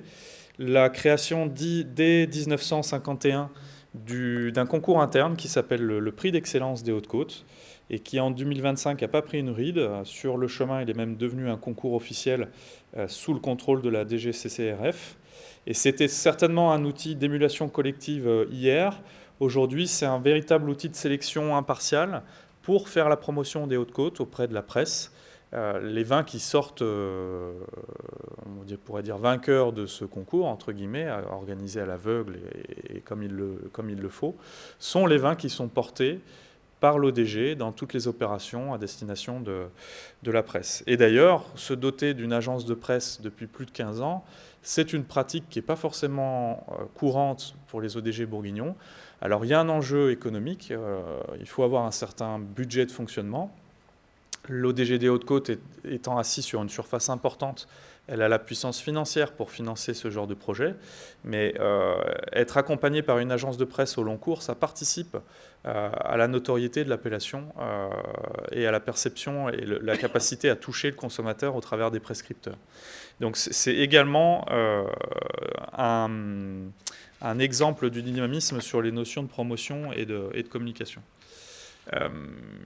La création dès 1951 d'un concours interne qui s'appelle le Prix d'excellence des Hautes-Côtes et qui en 2025 n'a pas pris une ride. Sur le chemin, il est même devenu un concours officiel sous le contrôle de la DGCCRF. Et c'était certainement un outil d'émulation collective hier. Aujourd'hui, c'est un véritable outil de sélection impartiale pour faire la promotion des Hautes-Côtes auprès de la presse. Les vins qui sortent, on pourrait dire vainqueurs de ce concours, entre guillemets, organisé à l'aveugle et comme il le faut, sont les vins qui sont portés par l'ODG dans toutes les opérations à destination de la presse. Et d'ailleurs, se doter d'une agence de presse depuis plus de 15 ans, c'est une pratique qui n'est pas forcément courante pour les ODG bourguignons. Alors il y a un enjeu économique, il faut avoir un certain budget de fonctionnement. L'ODG des Hautes-Côtes étant assis sur une surface importante, elle a la puissance financière pour financer ce genre de projet, mais être accompagné par une agence de presse au long cours, ça participe à la notoriété de l'appellation et à la perception et la capacité à toucher le consommateur au travers des prescripteurs. Donc c'est également un exemple du dynamisme sur les notions de promotion et de communication.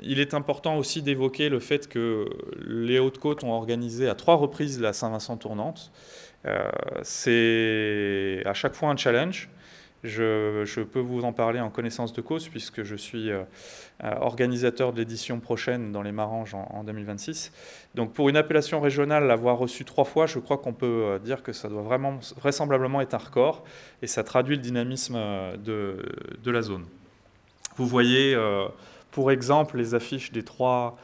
Il est important aussi d'évoquer le fait que les Hautes-Côtes ont organisé à 3 reprises la Saint-Vincent tournante. C'est à chaque fois un challenge. Je peux vous en parler en connaissance de cause puisque je suis organisateur de l'édition prochaine dans les Maranges en 2026. Donc pour une appellation régionale, l'avoir reçue 3 fois, je crois qu'on peut dire que ça doit vraisemblablement être un record et ça traduit le dynamisme de la zone. Vous voyez pour exemple les affiches des 3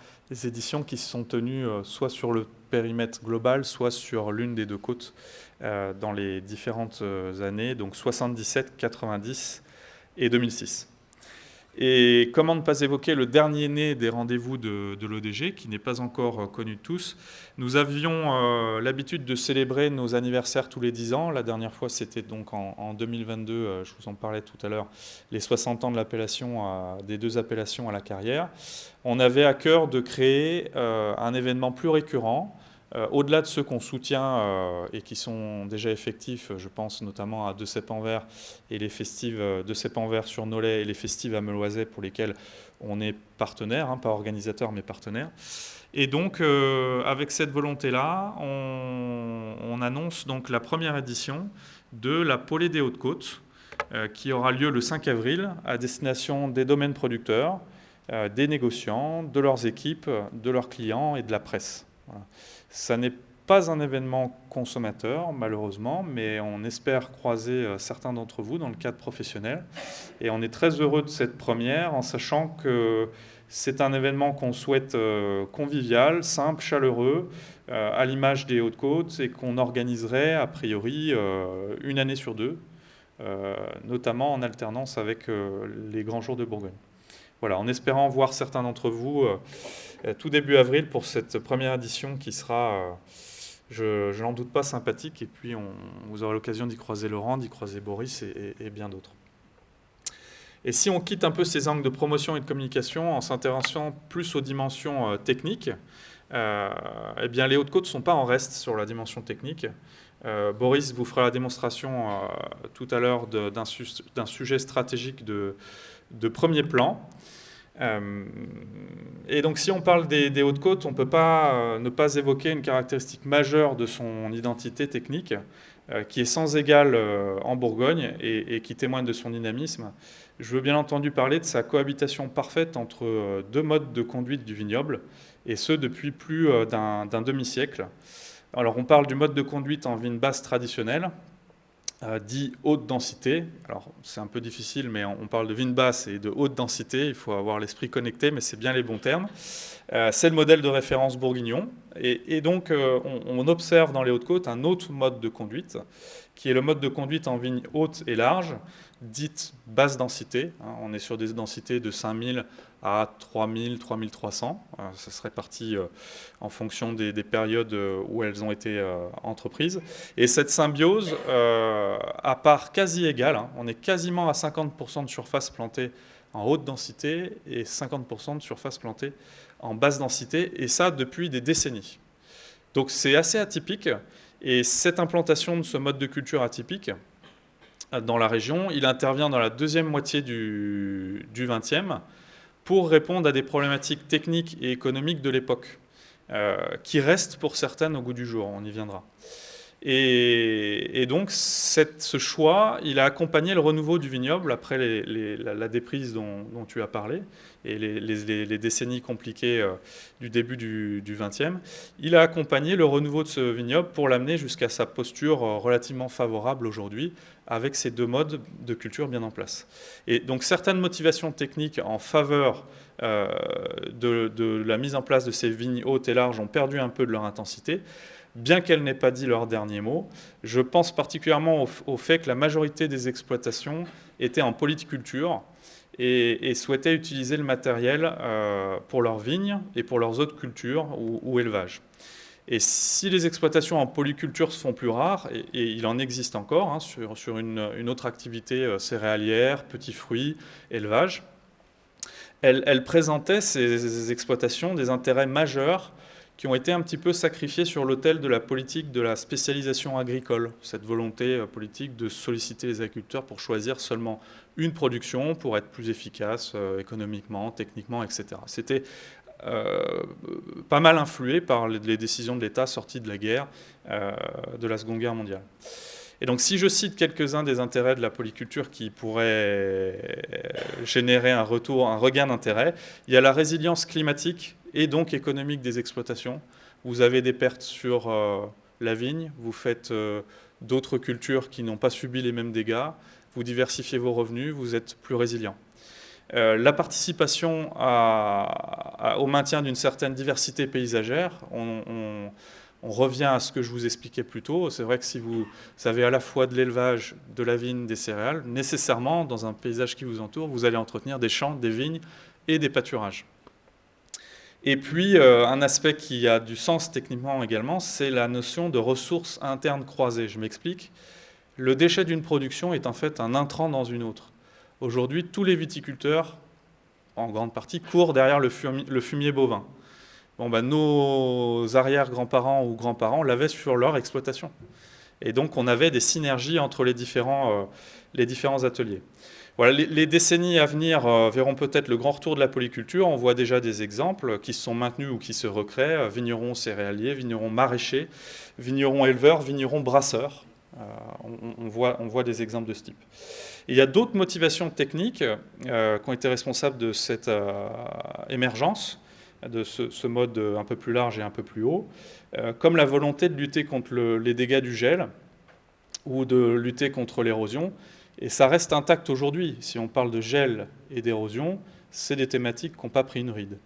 éditions qui se sont tenues soit sur le périmètre global, soit sur l'une des 2 côtes dans les différentes années, donc 77, 90 et 2006. Et comment ne pas évoquer le dernier né des rendez-vous de l'ODG, qui n'est pas encore connu de tous. Nous avions l'habitude de célébrer nos anniversaires tous les 10 ans. La dernière fois, c'était donc en 2022, je vous en parlais tout à l'heure, les 60 ans de l'appellation, des 2 appellations à la carrière. On avait à cœur de créer un événement plus récurrent, au-delà de ceux qu'on soutient et qui sont déjà effectifs, je pense notamment à De Cep en Vert et les festives De Cep en Vert sur Nolay et les festives à Meloiset pour lesquels on est partenaire, pas organisateur mais partenaire. Et donc avec cette volonté-là, on annonce donc la première édition de la Polée des Hautes-Côtes qui aura lieu le 5 avril à destination des domaines producteurs, des négociants, de leurs équipes, de leurs clients et de la presse. Voilà. Ça n'est pas un événement consommateur, malheureusement, mais on espère croiser certains d'entre vous dans le cadre professionnel. Et on est très heureux de cette première, en sachant que c'est un événement qu'on souhaite convivial, simple, chaleureux, à l'image des Hautes-Côtes, et qu'on organiserait a priori une année sur 2, notamment en alternance avec les grands jours de Bourgogne. Voilà, en espérant voir certains d'entre vous tout début avril pour cette première édition qui sera, je n'en doute pas, sympathique. Et puis vous aurez l'occasion d'y croiser Laurent, d'y croiser Boris et bien d'autres. Et si on quitte un peu ces angles de promotion et de communication en s'intéressant plus aux dimensions techniques, eh bien les Hautes-Côtes ne sont pas en reste sur la dimension technique. Boris vous fera la démonstration tout à l'heure d'un sujet stratégique de premier plan. Et donc si on parle des Hautes-Côtes, on ne peut pas ne pas évoquer une caractéristique majeure de son identité technique, qui est sans égale en Bourgogne et qui témoigne de son dynamisme. Je veux bien entendu parler de sa cohabitation parfaite entre 2 modes de conduite du vignoble, et ce depuis plus d'un demi-siècle. Alors on parle du mode de conduite en vigne basse traditionnelle, dit haute densité. Alors c'est un peu difficile, mais on parle de vigne basse et de haute densité, il faut avoir l'esprit connecté, mais c'est bien les bons termes. C'est le modèle de référence bourguignon, et donc on observe dans les Hautes-Côtes un autre mode de conduite, qui est le mode de conduite en vigne haute et large, dite basse densité. On est sur des densités de 5000 à 3000, 3300. Ça serait parti en fonction des périodes où elles ont été entreprises. Et cette symbiose, à part quasi égale, on est quasiment à 50% de surface plantée en haute densité et 50% de surface plantée en basse densité, et ça depuis des décennies. Donc c'est assez atypique, et cette implantation de ce mode de culture atypique dans la région, il intervient dans la deuxième moitié du XXe pour répondre à des problématiques techniques et économiques de l'époque, qui restent pour certaines au goût du jour, on y viendra. Et donc, ce choix, il a accompagné le renouveau du vignoble après la déprise dont tu as parlé et les décennies compliquées du début du XXe. Il a accompagné le renouveau de ce vignoble pour l'amener jusqu'à sa posture relativement favorable aujourd'hui, avec ces 2 modes de culture bien en place. Et donc, certaines motivations techniques en faveur de la mise en place de ces vignes hautes et larges ont perdu un peu de leur intensité, bien qu'elles n'aient pas dit leur dernier mot. Je pense particulièrement au fait que la majorité des exploitations étaient en polyculture et souhaitaient utiliser le matériel pour leurs vignes et pour leurs autres cultures ou élevages. Et si les exploitations en polyculture se font plus rares, et il en existe encore hein, sur une autre activité céréalière, petits fruits, élevage, elles présentaient, ces exploitations, des intérêts majeurs qui ont été un petit peu sacrifiés sur l'autel de la politique de la spécialisation agricole, cette volonté politique de solliciter les agriculteurs pour choisir seulement une production, pour être plus efficace économiquement, techniquement, etc. C'était pas mal influé par les décisions de l'État sorties de la guerre, de la Seconde Guerre mondiale. Et donc si je cite quelques-uns des intérêts de la polyculture qui pourraient générer un regain d'intérêt, il y a la résilience climatique et donc économique des exploitations. Vous avez des pertes sur la vigne, vous faites d'autres cultures qui n'ont pas subi les mêmes dégâts, vous diversifiez vos revenus, vous êtes plus résilient. La participation au maintien d'une certaine diversité paysagère, on revient à ce que je vous expliquais plus tôt. C'est vrai que si vous avez à la fois de l'élevage, de la vigne, des céréales, nécessairement, dans un paysage qui vous entoure, vous allez entretenir des champs, des vignes et des pâturages. Et puis, un aspect qui a du sens techniquement également, c'est la notion de ressources internes croisées. Je m'explique. Le déchet d'une production est en fait un intrant dans une autre. Aujourd'hui, tous les viticulteurs, en grande partie, courent derrière le fumier bovin. Bon, ben, nos arrière-grands-parents ou grands-parents l'avaient sur leur exploitation. Et donc, on avait des synergies entre les différents ateliers. Voilà, les décennies à venir verront peut-être le grand retour de la polyculture. On voit déjà des exemples qui se sont maintenus ou qui se recréent. Vignerons céréaliers, vignerons maraîchers, vignerons éleveurs, vignerons brasseurs. On voit des exemples de ce type. Il y a d'autres motivations techniques qui ont été responsables de cette émergence, de ce mode un peu plus large et un peu plus haut, comme la volonté de lutter contre les dégâts du gel ou de lutter contre l'érosion. Et ça reste intact aujourd'hui. Si on parle de gel et d'érosion, c'est des thématiques qui n'ont pas pris une ride.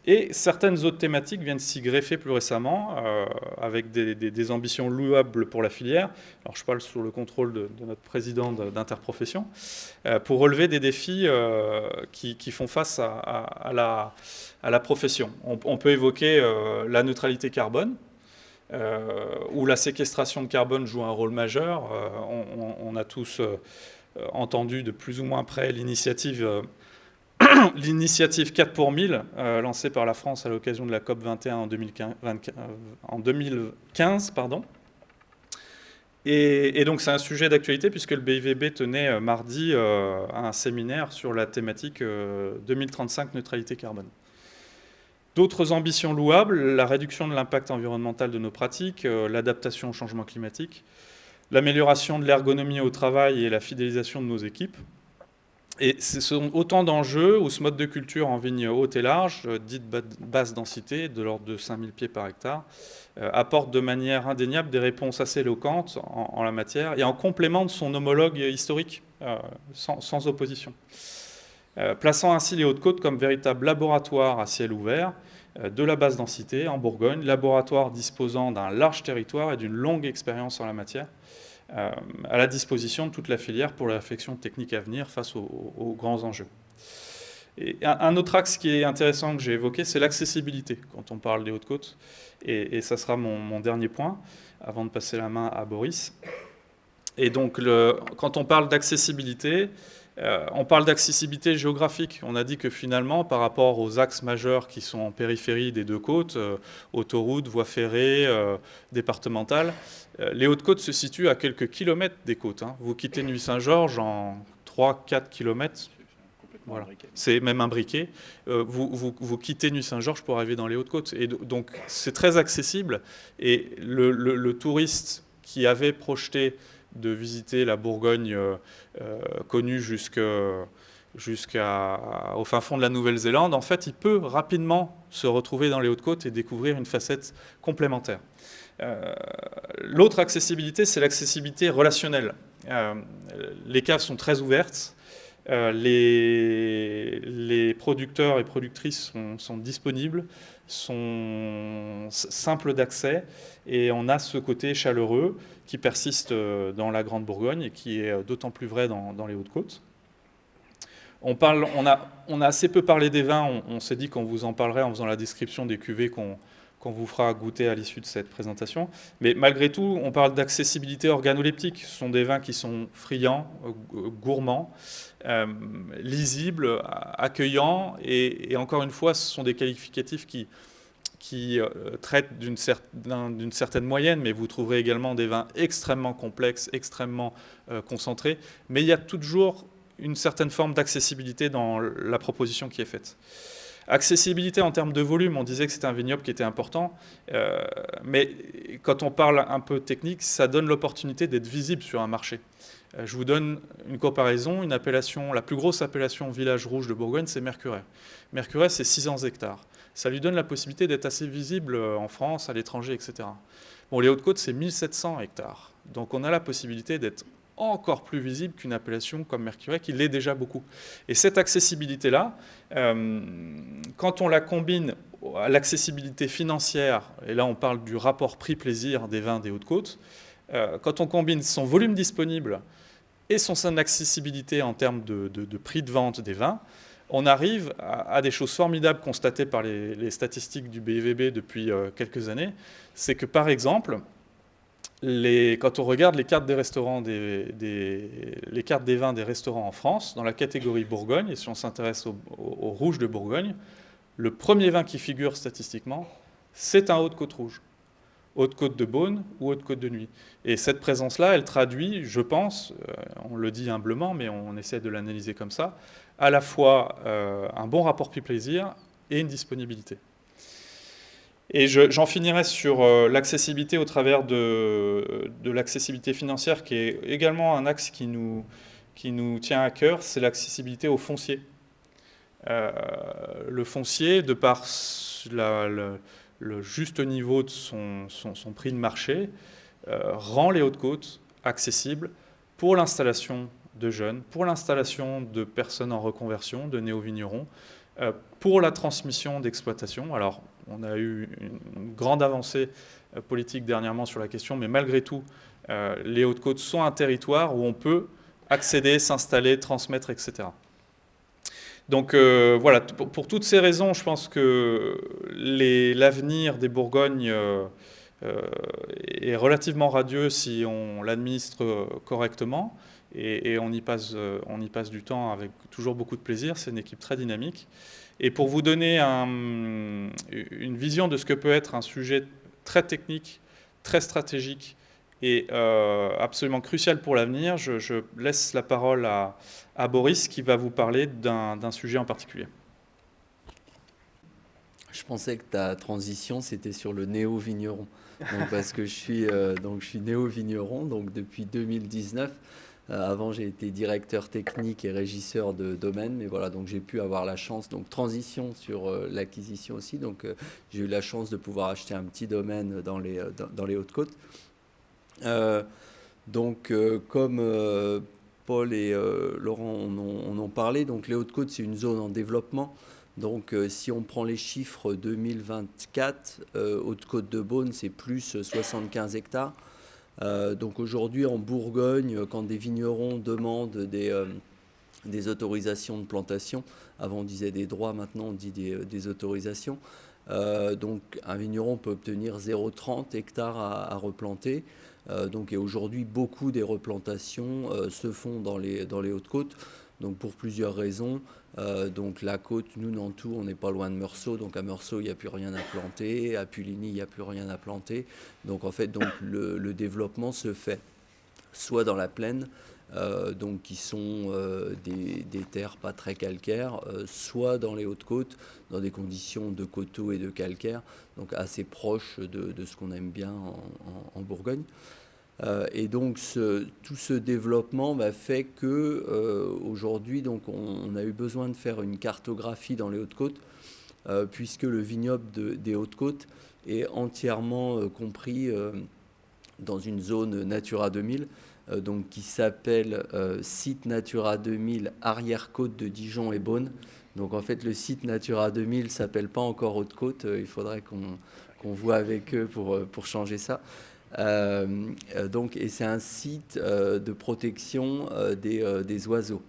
Et certaines autres thématiques viennent s'y greffer plus récemment, avec des ambitions louables pour la filière. Alors je parle sous le contrôle de notre président d'interprofession, pour relever des défis qui font face à la profession. On peut évoquer la neutralité carbone, où la séquestration de carbone joue un rôle majeur. On a tous entendu de plus ou moins près l'initiative 4 pour 1000, lancée par la France à l'occasion de la COP 21 en 2015. Et donc c'est un sujet d'actualité puisque le BIVB tenait mardi un séminaire sur la thématique 2035 neutralité carbone. D'autres ambitions louables, la réduction de l'impact environnemental de nos pratiques, l'adaptation au changement climatique, l'amélioration de l'ergonomie au travail et la fidélisation de nos équipes. Et ce sont autant d'enjeux où ce mode de culture en vigne haute et large, dite basse densité, de l'ordre de 5000 pieds par hectare, apporte de manière indéniable des réponses assez éloquentes en la matière et en complément de son homologue historique, sans opposition. Plaçant ainsi les Hautes-Côtes comme véritable laboratoire à ciel ouvert de la basse densité en Bourgogne, laboratoire disposant d'un large territoire et d'une longue expérience en la matière, à la disposition de toute la filière pour la réflexion technique à venir face aux grands enjeux. Et un autre axe qui est intéressant que j'ai évoqué, c'est l'accessibilité quand on parle des Hautes-Côtes, et ça sera mon dernier point, avant de passer la main à Boris. Et donc, quand on parle d'accessibilité, on parle d'accessibilité géographique. On a dit que finalement, par rapport aux axes majeurs qui sont en périphérie des deux côtes, autoroutes, voies ferrées, départementales, les Hautes-Côtes se situent à quelques kilomètres des côtes. Vous quittez Nuits-Saint-Georges en 3-4 kilomètres.
pratiquement
Voilà.
un briquet.
C'est même un briquet. Vous quittez Nuits-Saint-Georges pour arriver dans les Hautes-Côtes. Et donc, c'est très accessible. Et le touriste qui avait projeté de visiter la Bourgogne connue jusqu'au fin fond de la Nouvelle-Zélande, en fait, il peut rapidement se retrouver dans les Hautes-Côtes et découvrir une facette complémentaire. L'autre accessibilité, c'est l'accessibilité relationnelle. Les caves sont très ouvertes. Les producteurs et productrices sont disponibles, sont simples d'accès, et on a ce côté chaleureux qui persiste dans la Grande Bourgogne et qui est d'autant plus vrai dans les Hautes-Côtes. On a assez peu parlé des vins, on s'est dit qu'on vous en parlerait en faisant la description des cuvées qu'on vous fera goûter à l'issue de cette présentation. Mais malgré tout, on parle d'accessibilité organoleptique. Ce sont des vins qui sont friands, gourmands, lisibles, accueillants, et encore une fois, ce sont des qualificatifs qui traitent d'une certaine moyenne, mais vous trouverez également des vins extrêmement complexes, extrêmement concentrés, mais il y a toujours une certaine forme d'accessibilité dans la proposition qui est faite. Accessibilité en termes de volume, on disait que c'était un vignoble qui était important, mais quand on parle un peu technique, ça donne l'opportunité d'être visible sur un marché. Je vous donne une comparaison, une appellation, la plus grosse appellation village rouge de Bourgogne, c'est Mercurey. Mercurey, c'est 600 hectares. Ça lui donne la possibilité d'être assez visible en France, à l'étranger, etc. Bon, les Hautes-Côtes, c'est 1700 hectares. Donc on a la possibilité d'être encore plus visible qu'une appellation comme Mercurey, qui l'est déjà beaucoup. Et cette accessibilité-là, quand on la combine à l'accessibilité financière, et là on parle du rapport prix-plaisir des vins des Hautes-Côtes, quand on combine son volume disponible et son accessibilité en termes de prix de vente des vins, on arrive à des choses formidables constatées par les statistiques du BIVB depuis quelques années. C'est que, par exemple, quand on regarde les cartes des restaurants, les cartes des vins des restaurants en France, dans la catégorie Bourgogne, et si on s'intéresse au rouge de Bourgogne, le premier vin qui figure statistiquement, c'est un Haute-Côte rouge. Haute-Côte de Beaune ou Haute-Côte de Nuit. Et cette présence-là, elle traduit, je pense, on le dit humblement, mais on essaie de l'analyser comme ça, à la fois un bon rapport prix-plaisir et une disponibilité. Et j'en finirai sur l'accessibilité au travers de l'accessibilité financière, qui est également un axe qui nous tient à cœur, c'est l'accessibilité au foncier. Le foncier, de par le juste niveau de son prix de marché, rend les Hautes-Côtes accessibles pour l'installation de jeunes, pour l'installation de personnes en reconversion, de néo-vignerons, pour la transmission d'exploitation. Alors, on a eu une grande avancée politique dernièrement sur la question, mais malgré tout, les Hautes-Côtes sont un territoire où on peut accéder, s'installer, transmettre, etc. Donc voilà, pour toutes ces raisons, je pense que l'avenir des Bourgognes est relativement radieux si on l'administre correctement, et on y passe du temps avec toujours beaucoup de plaisir. C'est une équipe très dynamique. Et pour vous donner une vision de ce que peut être un sujet très technique, très stratégique et absolument crucial pour l'avenir, je laisse la parole à Boris qui va vous parler d'un sujet en particulier.
Je pensais que ta transition, c'était sur le néo-vigneron. Donc, parce que je suis néo-vigneron donc depuis 2019. Avant, j'ai été directeur technique et régisseur de domaine, mais voilà, donc j'ai pu avoir la chance, donc transition sur l'acquisition aussi, donc j'ai eu la chance de pouvoir acheter un petit domaine dans les Hautes-Côtes. Comme Paul et Laurent en ont parlé, donc les Hautes-Côtes, c'est une zone en développement. Donc si on prend les chiffres 2024, Haute-Côte de Beaune, c'est plus 75 hectares. Donc aujourd'hui en Bourgogne, quand des vignerons demandent des autorisations de plantation, avant on disait des droits, maintenant on dit des autorisations, donc un vigneron peut obtenir 0,30 hectares à replanter. Et aujourd'hui beaucoup des replantations se font dans les Hautes-Côtes, donc pour plusieurs raisons. Donc la côte, nous Nantou, on n'est pas loin de Meursault, donc à Meursault il n'y a plus rien à planter, à Puligny il n'y a plus rien à planter, donc en fait le développement se fait soit dans la plaine, donc qui sont des terres pas très calcaires, soit dans les Hautes-Côtes, dans des conditions de coteaux et de calcaire, donc assez proches de ce qu'on aime bien en Bourgogne. Et donc tout ce développement fait que aujourd'hui donc on a eu besoin de faire une cartographie dans les Hautes-Côtes, puisque le vignoble des Hautes-Côtes est entièrement compris dans une zone Natura 2000, donc qui s'appelle site Natura 2000 arrière-côte de Dijon et Beaune. Donc en fait le site Natura 2000 s'appelle pas encore Haute-Côte, il faudrait qu'on voit avec eux pour changer ça. Donc, et c'est un site de protection des oiseaux.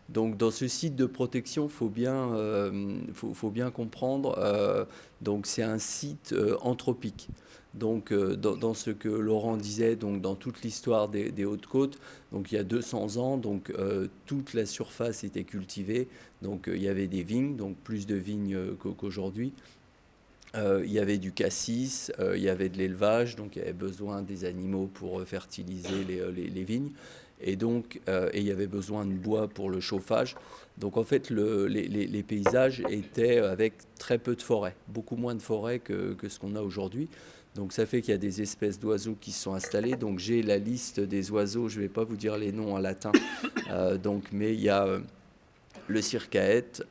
Donc dans ce site de protection, faut bien comprendre, donc c'est un site anthropique. Donc dans ce que Laurent disait, donc dans toute l'histoire des Hautes-Côtes, donc il y a 200 ans, donc toute la surface était cultivée, donc il y avait des vignes, donc plus de vignes qu'aujourd'hui. Il y avait du cassis, il y avait de l'élevage, donc il y avait besoin des animaux pour fertiliser les vignes. Et donc, il y avait besoin de bois pour le chauffage. Donc en fait, les paysages étaient avec très peu de forêts, beaucoup moins de forêts que ce qu'on a aujourd'hui. Donc ça fait qu'il y a des espèces d'oiseaux qui se sont installées. Donc j'ai la liste des oiseaux, je ne vais pas vous dire les noms en latin, mais il y a le circaète,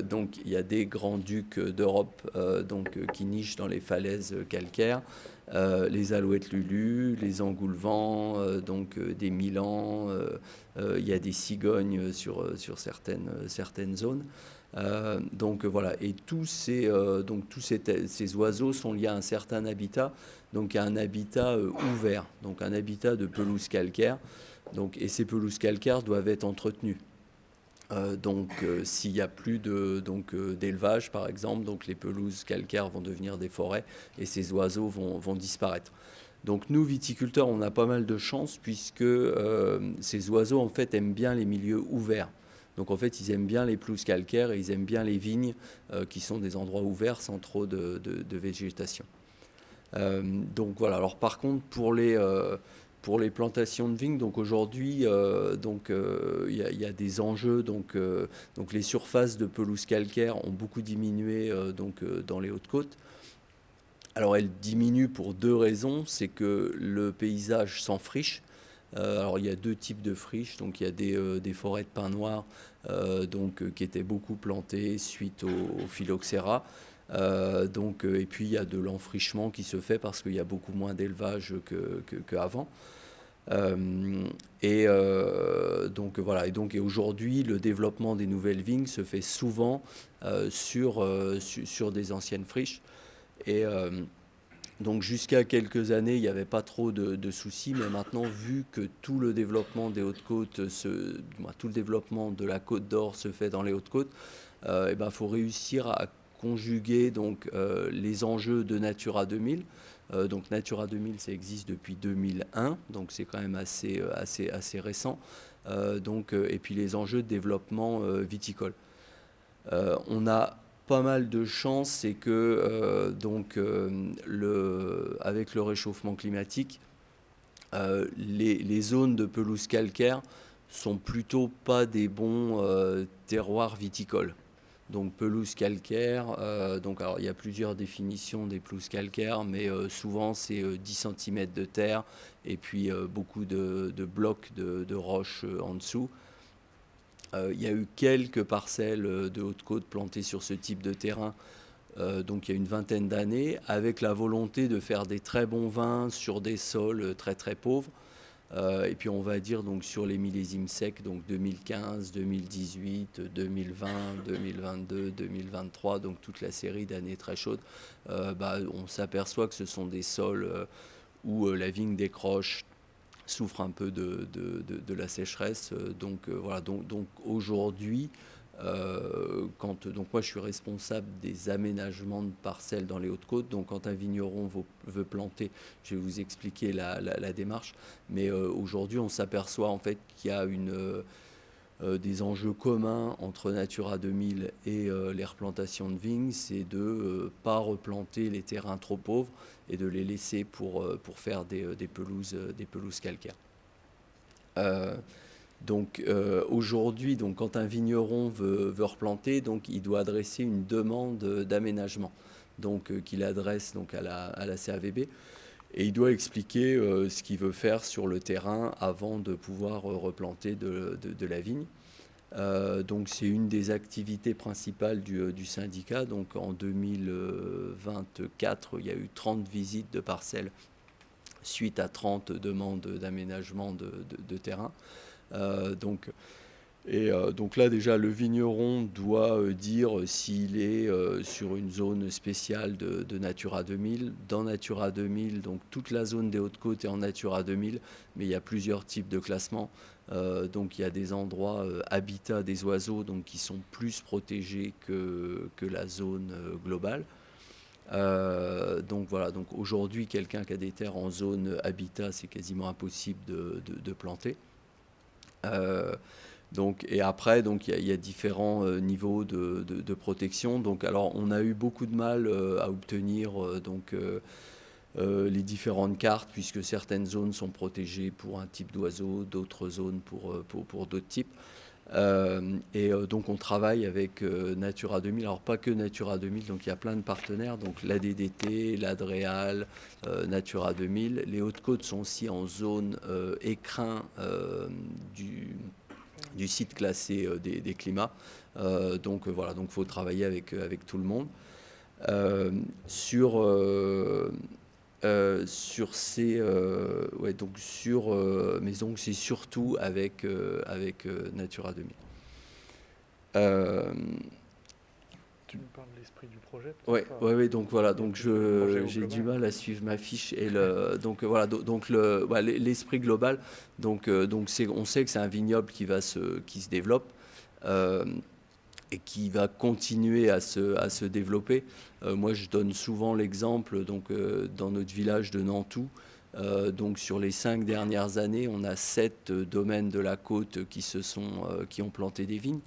donc il y a des grands-ducs d'Europe qui nichent dans les falaises calcaires, les alouettes lulu, les engoulevents, des milans, il y a des cigognes sur certaines zones. Donc voilà, et tous ces oiseaux sont liés à un certain habitat, donc à un habitat ouvert, donc un habitat de pelouse calcaire, et ces pelouses calcaires doivent être entretenues. S'il n'y a plus d'élevage, par exemple, donc les pelouses calcaires vont devenir des forêts et ces oiseaux vont disparaître. Donc nous, viticulteurs, on a pas mal de chance puisque ces oiseaux, en fait, aiment bien les milieux ouverts. Donc en fait, ils aiment bien les pelouses calcaires et ils aiment bien les vignes qui sont des endroits ouverts sans trop de végétation. Donc voilà, alors par contre, pour les plantations de vignes, donc aujourd'hui, il y a des enjeux. Donc les surfaces de pelouse calcaire ont beaucoup diminué dans les Hautes-Côtes. Alors elles diminuent pour deux raisons. C'est que le paysage s'enfriche. Alors il y a deux types de friches. Donc il y a des forêts de pins noirs qui étaient beaucoup plantées suite au phylloxéra. Et puis il y a de l'enfrichement qui se fait parce qu'il y a beaucoup moins d'élevage qu'avant. Et aujourd'hui, le développement des nouvelles vignes se fait souvent sur des anciennes friches. Et donc jusqu'à quelques années, il n'y avait pas trop de soucis, mais maintenant, vu que tout le développement des Hautes-Côtes, tout le développement de la Côte d'Or se fait dans les Hautes-Côtes, faut réussir à conjuguer les enjeux de Natura 2000. Donc Natura 2000, ça existe depuis 2001, donc c'est quand même assez récent. Et puis les enjeux de développement viticole. On a pas mal de chance, c'est que avec le réchauffement climatique, les zones de pelouse calcaire sont plutôt pas des bons terroirs viticoles. Donc pelouse calcaire, alors il y a plusieurs définitions des pelouses calcaires, mais souvent c'est 10 cm de terre et puis beaucoup de blocs de roches en dessous. Il y a eu quelques parcelles de Haute-Côte plantées sur ce type de terrain, il y a une vingtaine d'années, avec la volonté de faire des très bons vins sur des sols très très pauvres. Et puis on va dire sur les millésimes secs, donc 2015, 2018, 2020, 2022, 2023, donc toute la série d'années très chaudes, on s'aperçoit que ce sont des sols où la vigne décroche, souffre un peu de la sécheresse. Donc aujourd'hui, moi je suis responsable des aménagements de parcelles dans les Hautes-Côtes. Donc quand un vigneron veut planter, je vais vous expliquer la démarche. Mais aujourd'hui, on s'aperçoit en fait qu'il y a des enjeux communs entre Natura 2000 et les replantations de vignes, c'est de ne pas replanter les terrains trop pauvres et de les laisser pour faire des pelouses calcaires. Aujourd'hui, donc, quand un vigneron veut replanter, donc, il doit adresser une demande d'aménagement qu'il adresse donc, à la CAVB. Et il doit expliquer ce qu'il veut faire sur le terrain avant de pouvoir replanter de la vigne. Donc c'est une des activités principales du syndicat. Donc en 2024, il y a eu 30 visites de parcelles suite à 30 demandes d'aménagement de terrain. Donc là déjà le vigneron doit dire s'il est sur une zone spéciale de Natura 2000. Dans Natura 2000, donc toute la zone des Hautes-Côtes est en Natura 2000, mais il y a plusieurs types de classements. Donc il y a des endroits habitat des oiseaux donc, qui sont plus protégés que la zone globale. Donc voilà, donc aujourd'hui quelqu'un qui a des terres en zone habitat, c'est quasiment impossible de planter. Et après, donc il y a différents niveaux de protection. Donc alors on a eu beaucoup de mal à obtenir les différentes cartes, puisque certaines zones sont protégées pour un type d'oiseau, d'autres zones pour d'autres types. Donc on travaille avec Natura 2000, alors pas que Natura 2000, donc il y a plein de partenaires, donc l'ADDT, l'Adréal, Natura 2000. Les Hautes-Côtes sont aussi en zone écrin du site classé des climats. Donc voilà, donc il faut travailler avec tout le monde. Mais donc c'est surtout avec Natura 2000.
Tu me parles de l'esprit du projet?
Oui, donc voilà, donc j'ai du mal à suivre ma fiche et l'esprit global. Donc on sait que c'est un vignoble qui se développe. Et qui va continuer à se développer. Moi, je donne souvent l'exemple dans notre village de Nantou. Donc, sur les 5 dernières années, on a 7 domaines de la côte qui ont planté des vignes.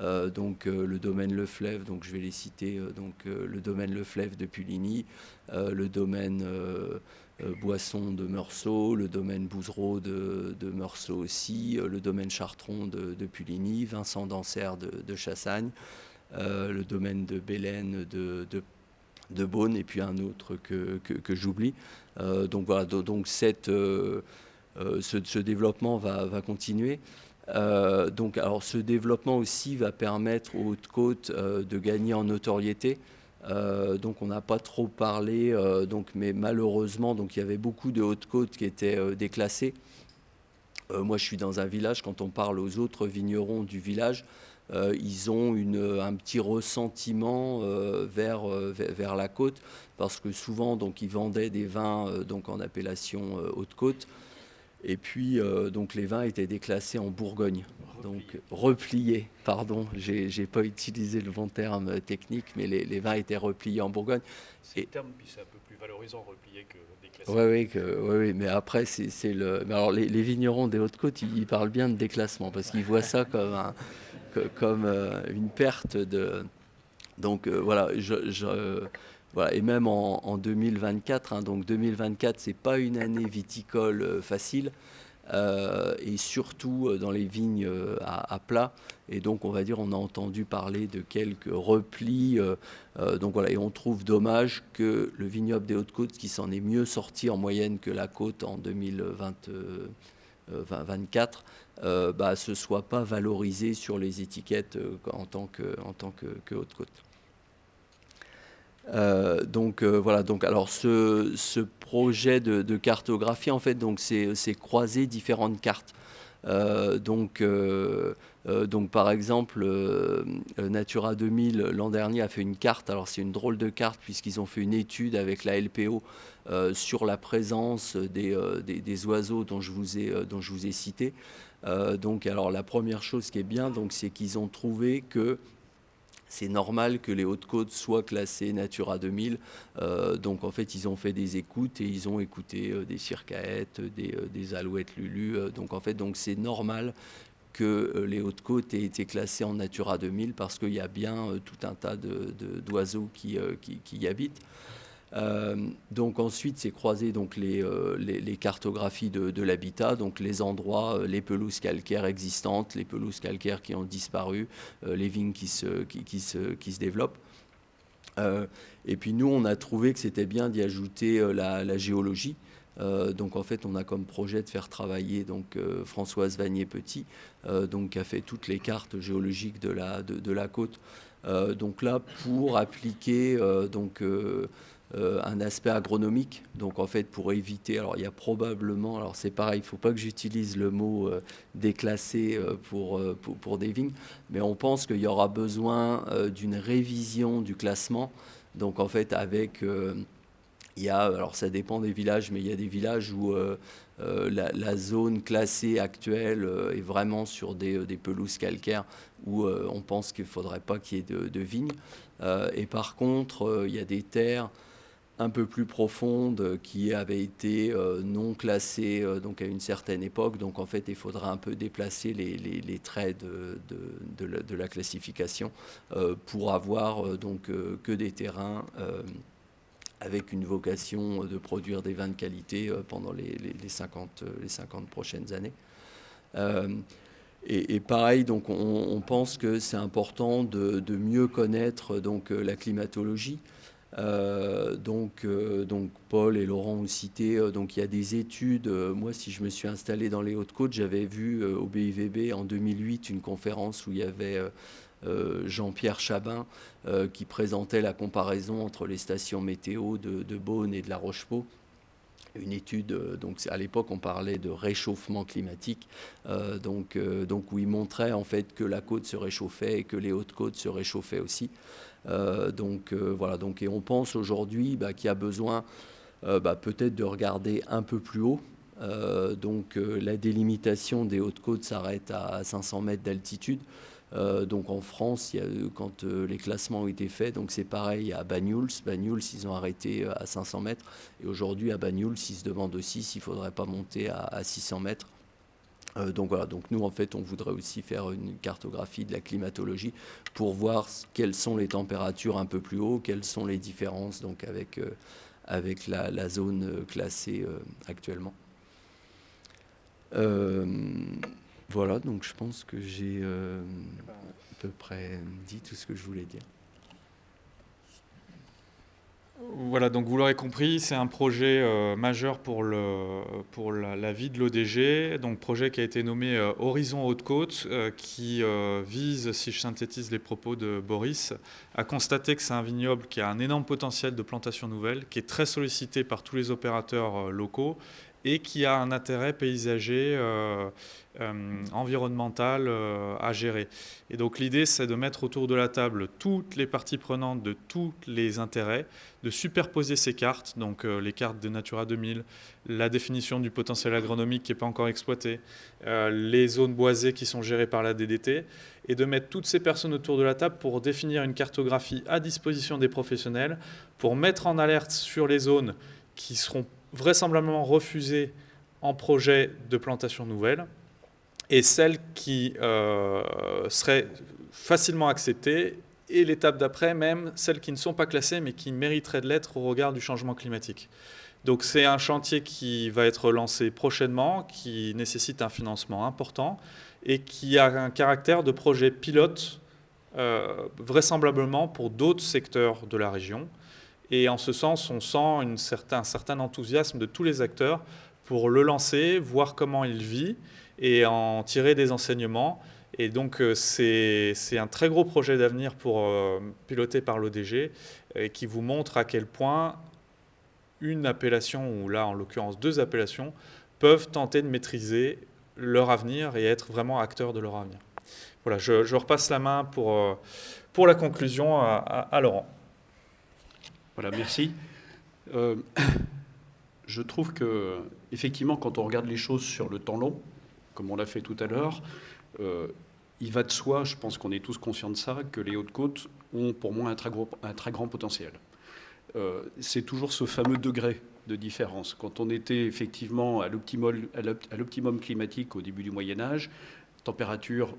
Le domaine Le Fleuve, donc je vais les citer, le domaine Le Fleuve de Puligny, le domaine Boisson de Meursault, le domaine Bouzereau de Meursault aussi, le domaine Chartron de Puligny, Vincent d'Anserre de Chassagne, le domaine de Bélène de Beaune, et puis un autre que j'oublie. Ce développement va continuer. Alors ce développement aussi va permettre aux Hautes-Côtes de gagner en notoriété. On n'a pas trop parlé, mais malheureusement, il y avait beaucoup de Hautes-Côtes qui étaient déclassées. Moi, je suis dans un village, quand on parle aux autres vignerons du village, ils ont un petit ressentiment vers la côte, parce que souvent, ils vendaient des vins en appellation Haute-Côte. Et puis, les vins étaient déclassés en Bourgogne. Repliés, pardon, j'ai pas utilisé le bon terme technique, mais les vins étaient repliés en Bourgogne.
C'est le terme, puis c'est un peu plus valorisant, replié que déclassé.
Oui, mais après, c'est le... Mais alors, les vignerons des Hautes-Côtes, ils parlent bien de déclassement, parce qu'ils voient ça comme une perte de... Voilà, voilà, et même en 2024, 2024, c'est pas une année viticole facile, et surtout dans les vignes à plat. Et donc, on va dire, on a entendu parler de quelques replis. Et on trouve dommage que le vignoble des Hautes-Côtes, qui s'en est mieux sorti en moyenne que la côte en 2024, se soit pas valorisé sur les étiquettes en tant que Haute-Côte. Alors ce projet de cartographie, en fait, c'est croiser différentes cartes. Par exemple, Natura 2000 l'an dernier a fait une carte. Alors c'est une drôle de carte, puisqu'ils ont fait une étude avec la LPO sur la présence des oiseaux dont je vous ai cité. Alors la première chose qui est bien, c'est qu'ils ont trouvé que c'est normal que les Hautes-Côtes soient classées Natura 2000. En fait, ils ont fait des écoutes et ils ont écouté des circaètes, des alouettes lulu. C'est normal que les Hautes-Côtes aient été classées en Natura 2000, parce qu'il y a bien tout un tas d'oiseaux qui y habitent. Donc ensuite, c'est croiser donc les cartographies de l'habitat, donc les endroits, les pelouses calcaires existantes, les pelouses calcaires qui ont disparu, les vignes qui se développent. Et puis nous, on a trouvé que c'était bien d'y ajouter la géologie. Donc en fait, on a comme projet de faire travailler donc Françoise Vanier-Petit, donc qui a fait toutes les cartes géologiques de la côte. Donc là, pour appliquer un aspect agronomique, donc en fait pour éviter, alors il y a probablement, alors c'est pareil, il ne faut pas que j'utilise le mot déclassé pour des vignes, mais on pense qu'il y aura besoin d'une révision du classement, donc en fait avec, il y a, alors ça dépend des villages, mais il y a des villages où la zone classée actuelle est vraiment sur des pelouses calcaires où on pense qu'il ne faudrait pas qu'il y ait de vignes, et par contre il y a des terres un peu plus profonde qui avait été non classée donc à une certaine époque. Donc en fait, il faudra un peu déplacer les traits de la classification pour avoir donc que des terrains avec une vocation de produire des vins de qualité pendant les 50 prochaines années. Et pareil, donc on pense que c'est important de mieux connaître donc la climatologie. Donc Paul et Laurent ont cité, donc il y a des études. Moi, si je me suis installé dans les Hautes-Côtes, j'avais vu au BIVB en 2008 une conférence où il y avait Jean-Pierre Chabin qui présentait la comparaison entre les stations météo de Beaune et de La Rochepot. Une étude, donc à l'époque on parlait de réchauffement climatique, donc où il montrait en fait que la côte se réchauffait et que les Hautes-Côtes se réchauffaient aussi. Voilà, donc, et on pense aujourd'hui qu'il y a besoin peut-être de regarder un peu plus haut. La délimitation des Hautes-Côtes s'arrête à 500 mètres d'altitude. Donc en France, quand les classements ont été faits, donc c'est pareil à Banyuls. Banyuls, ils ont arrêté à 500 mètres. Et aujourd'hui, à Banyuls, ils se demandent aussi s'il ne faudrait pas monter à 600 mètres. Donc voilà, donc nous en fait on voudrait aussi faire une cartographie de la climatologie pour voir quelles sont les températures un peu plus haut, quelles sont les différences donc avec la zone classée actuellement. Voilà, donc je pense que j'ai à peu près dit tout ce que je voulais dire.
Voilà, donc vous l'aurez compris, c'est un projet majeur pour la vie de l'ODG, donc projet qui a été nommé Horizon Haute-Côte, qui vise, si je synthétise les propos de Boris, à constater que c'est un vignoble qui a un énorme potentiel de plantation nouvelle, qui est très sollicité par tous les opérateurs locaux et qui a un intérêt paysager, environnemental à gérer. Et donc l'idée, c'est de mettre autour de la table toutes les parties prenantes de tous les intérêts, de superposer ces cartes, donc les cartes de Natura 2000, la définition du potentiel agronomique qui n'est pas encore exploité, les zones boisées qui sont gérées par la DDT, et de mettre toutes ces personnes autour de la table pour définir une cartographie à disposition des professionnels, pour mettre en alerte sur les zones qui seront vraisemblablement refusées en projet de plantation nouvelle, et celles qui seraient facilement acceptées, et l'étape d'après, même celles qui ne sont pas classées, mais qui mériteraient de l'être au regard du changement climatique. Donc c'est un chantier qui va être lancé prochainement, qui nécessite un financement important, et qui a un caractère de projet pilote, vraisemblablement pour d'autres secteurs de la région. Et en ce sens, on sent un certain enthousiasme de tous les acteurs pour le lancer, voir comment il vit, et en tirer des enseignements. Et donc c'est un très gros projet d'avenir piloté par l'ODG et qui vous montre à quel point une appellation, ou là en l'occurrence 2 appellations, peuvent tenter de maîtriser leur avenir et être vraiment acteurs de leur avenir. Voilà, je repasse la main pour la conclusion à Laurent.
Voilà, merci. Je trouve que, effectivement, quand on regarde les choses sur le temps long, comme on l'a fait tout à l'heure, il va de soi, je pense qu'on est tous conscients de ça, que les Hautes-Côtes ont pour moi un très grand potentiel. C'est toujours ce fameux degré de différence. Quand on était effectivement à l'optimum climatique au début du Moyen-Âge, température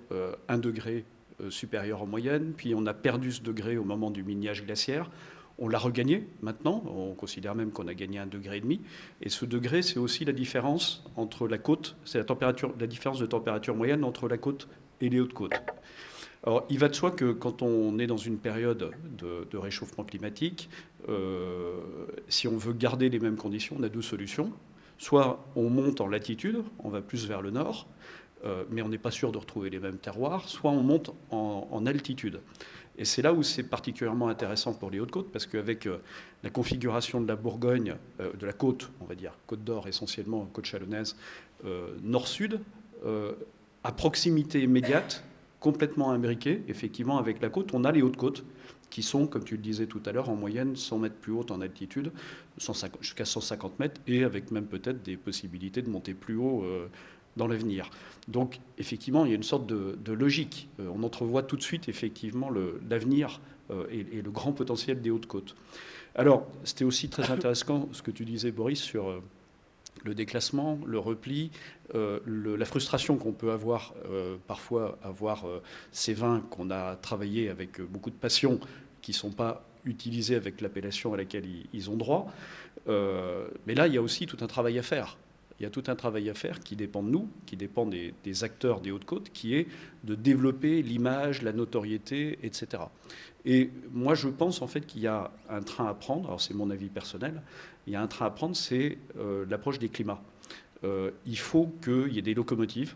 1 degré supérieure en moyenne, puis on a perdu ce degré au moment du miniage glaciaire. On l'a regagné maintenant, on considère même qu'on a gagné 1,5 degré. Et ce degré, c'est aussi la différence entre la côte, c'est la différence de température moyenne entre la côte et les Hautes-Côtes. Alors, il va de soi que quand on est dans une période de réchauffement climatique, si on veut garder les mêmes conditions, on a 2 solutions. Soit on monte en latitude, on va plus vers le nord, mais on n'est pas sûr de retrouver les mêmes terroirs, soit on monte en altitude. Et c'est là où c'est particulièrement intéressant pour les Hautes-Côtes, parce qu'avec la configuration de la Bourgogne, de la côte, on va dire, Côte d'Or essentiellement, côte chalonnaise, nord-sud, à proximité immédiate, complètement imbriquée, effectivement, avec la côte, on a les Hautes-Côtes, qui sont, comme tu le disais tout à l'heure, en moyenne 100 mètres plus haute en altitude, jusqu'à 150 mètres, et avec même peut-être des possibilités de monter plus haut dans l'avenir. Donc, effectivement, il y a une sorte de logique. On entrevoit tout de suite, effectivement, l'avenir et le grand potentiel des Hautes-Côtes. Alors, c'était aussi très intéressant ce que tu disais, Boris, sur le déclassement, le repli, la frustration qu'on peut avoir parfois à voir ces vins qu'on a travaillés avec beaucoup de passion, qui ne sont pas utilisés avec l'appellation à laquelle ils ont droit. Mais là, il y a aussi tout un travail à faire. Il y a tout un travail à faire qui dépend de nous, qui dépend des acteurs des Hautes-Côtes, qui est de développer l'image, la notoriété, etc. Et moi, je pense en fait qu'il y a un train à prendre, alors c'est mon avis personnel, il y a un train à prendre, c'est l'approche des climats. Il faut qu'il y ait des locomotives.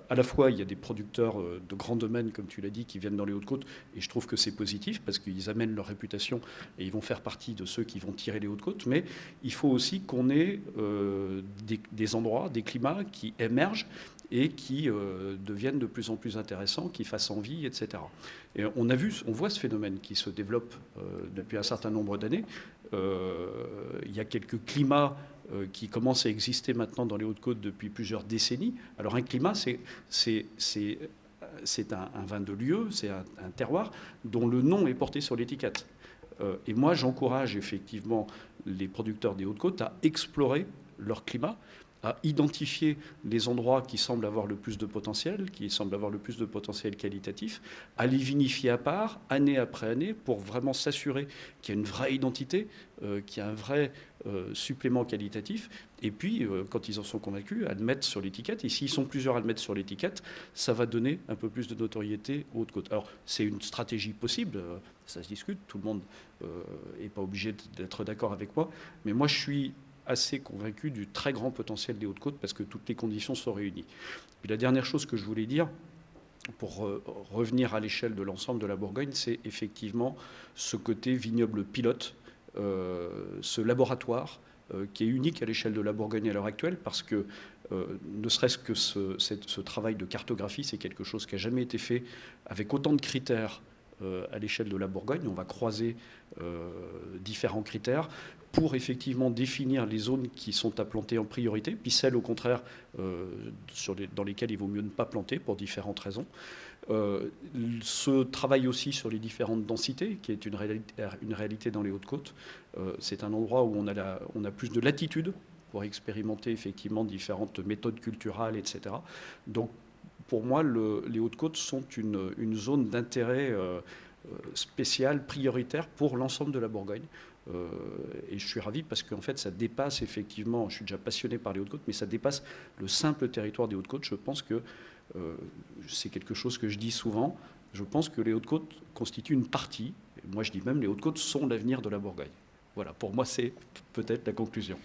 À la fois, il y a des producteurs de grands domaines, comme tu l'as dit, qui viennent dans les Hautes-Côtes, et je trouve que c'est positif, parce qu'ils amènent leur réputation, et ils vont faire partie de ceux qui vont tirer les Hautes-Côtes, mais il faut aussi qu'on ait des endroits, des climats qui émergent, et qui deviennent de plus en plus intéressants, qui fassent envie, etc. Et on voit ce phénomène qui se développe depuis un certain nombre d'années. Il y a quelques climats qui commencent à exister maintenant dans les Hautes-Côtes depuis plusieurs décennies. Alors un climat, c'est un vin de lieu, c'est un terroir dont le nom est porté sur l'étiquette. Et moi, j'encourage effectivement les producteurs des Hautes-Côtes à explorer leur climat, à identifier les endroits qui semblent avoir le plus de potentiel, qui semblent avoir le plus de potentiel qualitatif, à les vinifier à part, année après année, pour vraiment s'assurer qu'il y a une vraie identité, qu'il y a un vrai supplément qualitatif, et puis, quand ils en sont convaincus, à le mettre sur l'étiquette. Et s'ils sont plusieurs à le mettre sur l'étiquette, ça va donner un peu plus de notoriété aux Hautes-Côtes. Alors, c'est une stratégie possible, ça se discute, tout le monde n'est pas obligé d'être d'accord avec moi, mais moi, je suis assez convaincu du très grand potentiel des Hautes-Côtes parce que toutes les conditions sont réunies. Puis la dernière chose que je voulais dire, pour revenir à l'échelle de l'ensemble de la Bourgogne, c'est effectivement ce côté vignoble pilote, ce laboratoire qui est unique à l'échelle de la Bourgogne à l'heure actuelle parce que ne serait-ce que ce travail de cartographie, c'est quelque chose qui n'a jamais été fait avec autant de critères à l'échelle de la Bourgogne. On va croiser différents critères pour effectivement définir les zones qui sont à planter en priorité, puis celles au contraire dans lesquelles il vaut mieux ne pas planter pour différentes raisons. Ce travail aussi sur les différentes densités, qui est une réalité dans les Hautes-Côtes, c'est un endroit où on a plus de latitude pour expérimenter effectivement différentes méthodes culturales, etc. Donc pour moi, les Hautes-Côtes sont une zone d'intérêt spécial, prioritaire pour l'ensemble de la Bourgogne. Et je suis ravi parce qu'en fait, ça dépasse effectivement, je suis déjà passionné par les Hautes-Côtes, mais ça dépasse le simple territoire des Hautes-Côtes. Je pense que c'est quelque chose que je dis souvent. Je pense que les Hautes-Côtes constituent une partie, et moi je dis même les Hautes-Côtes sont l'avenir de la Bourgogne. Voilà, pour moi, c'est peut-être la conclusion.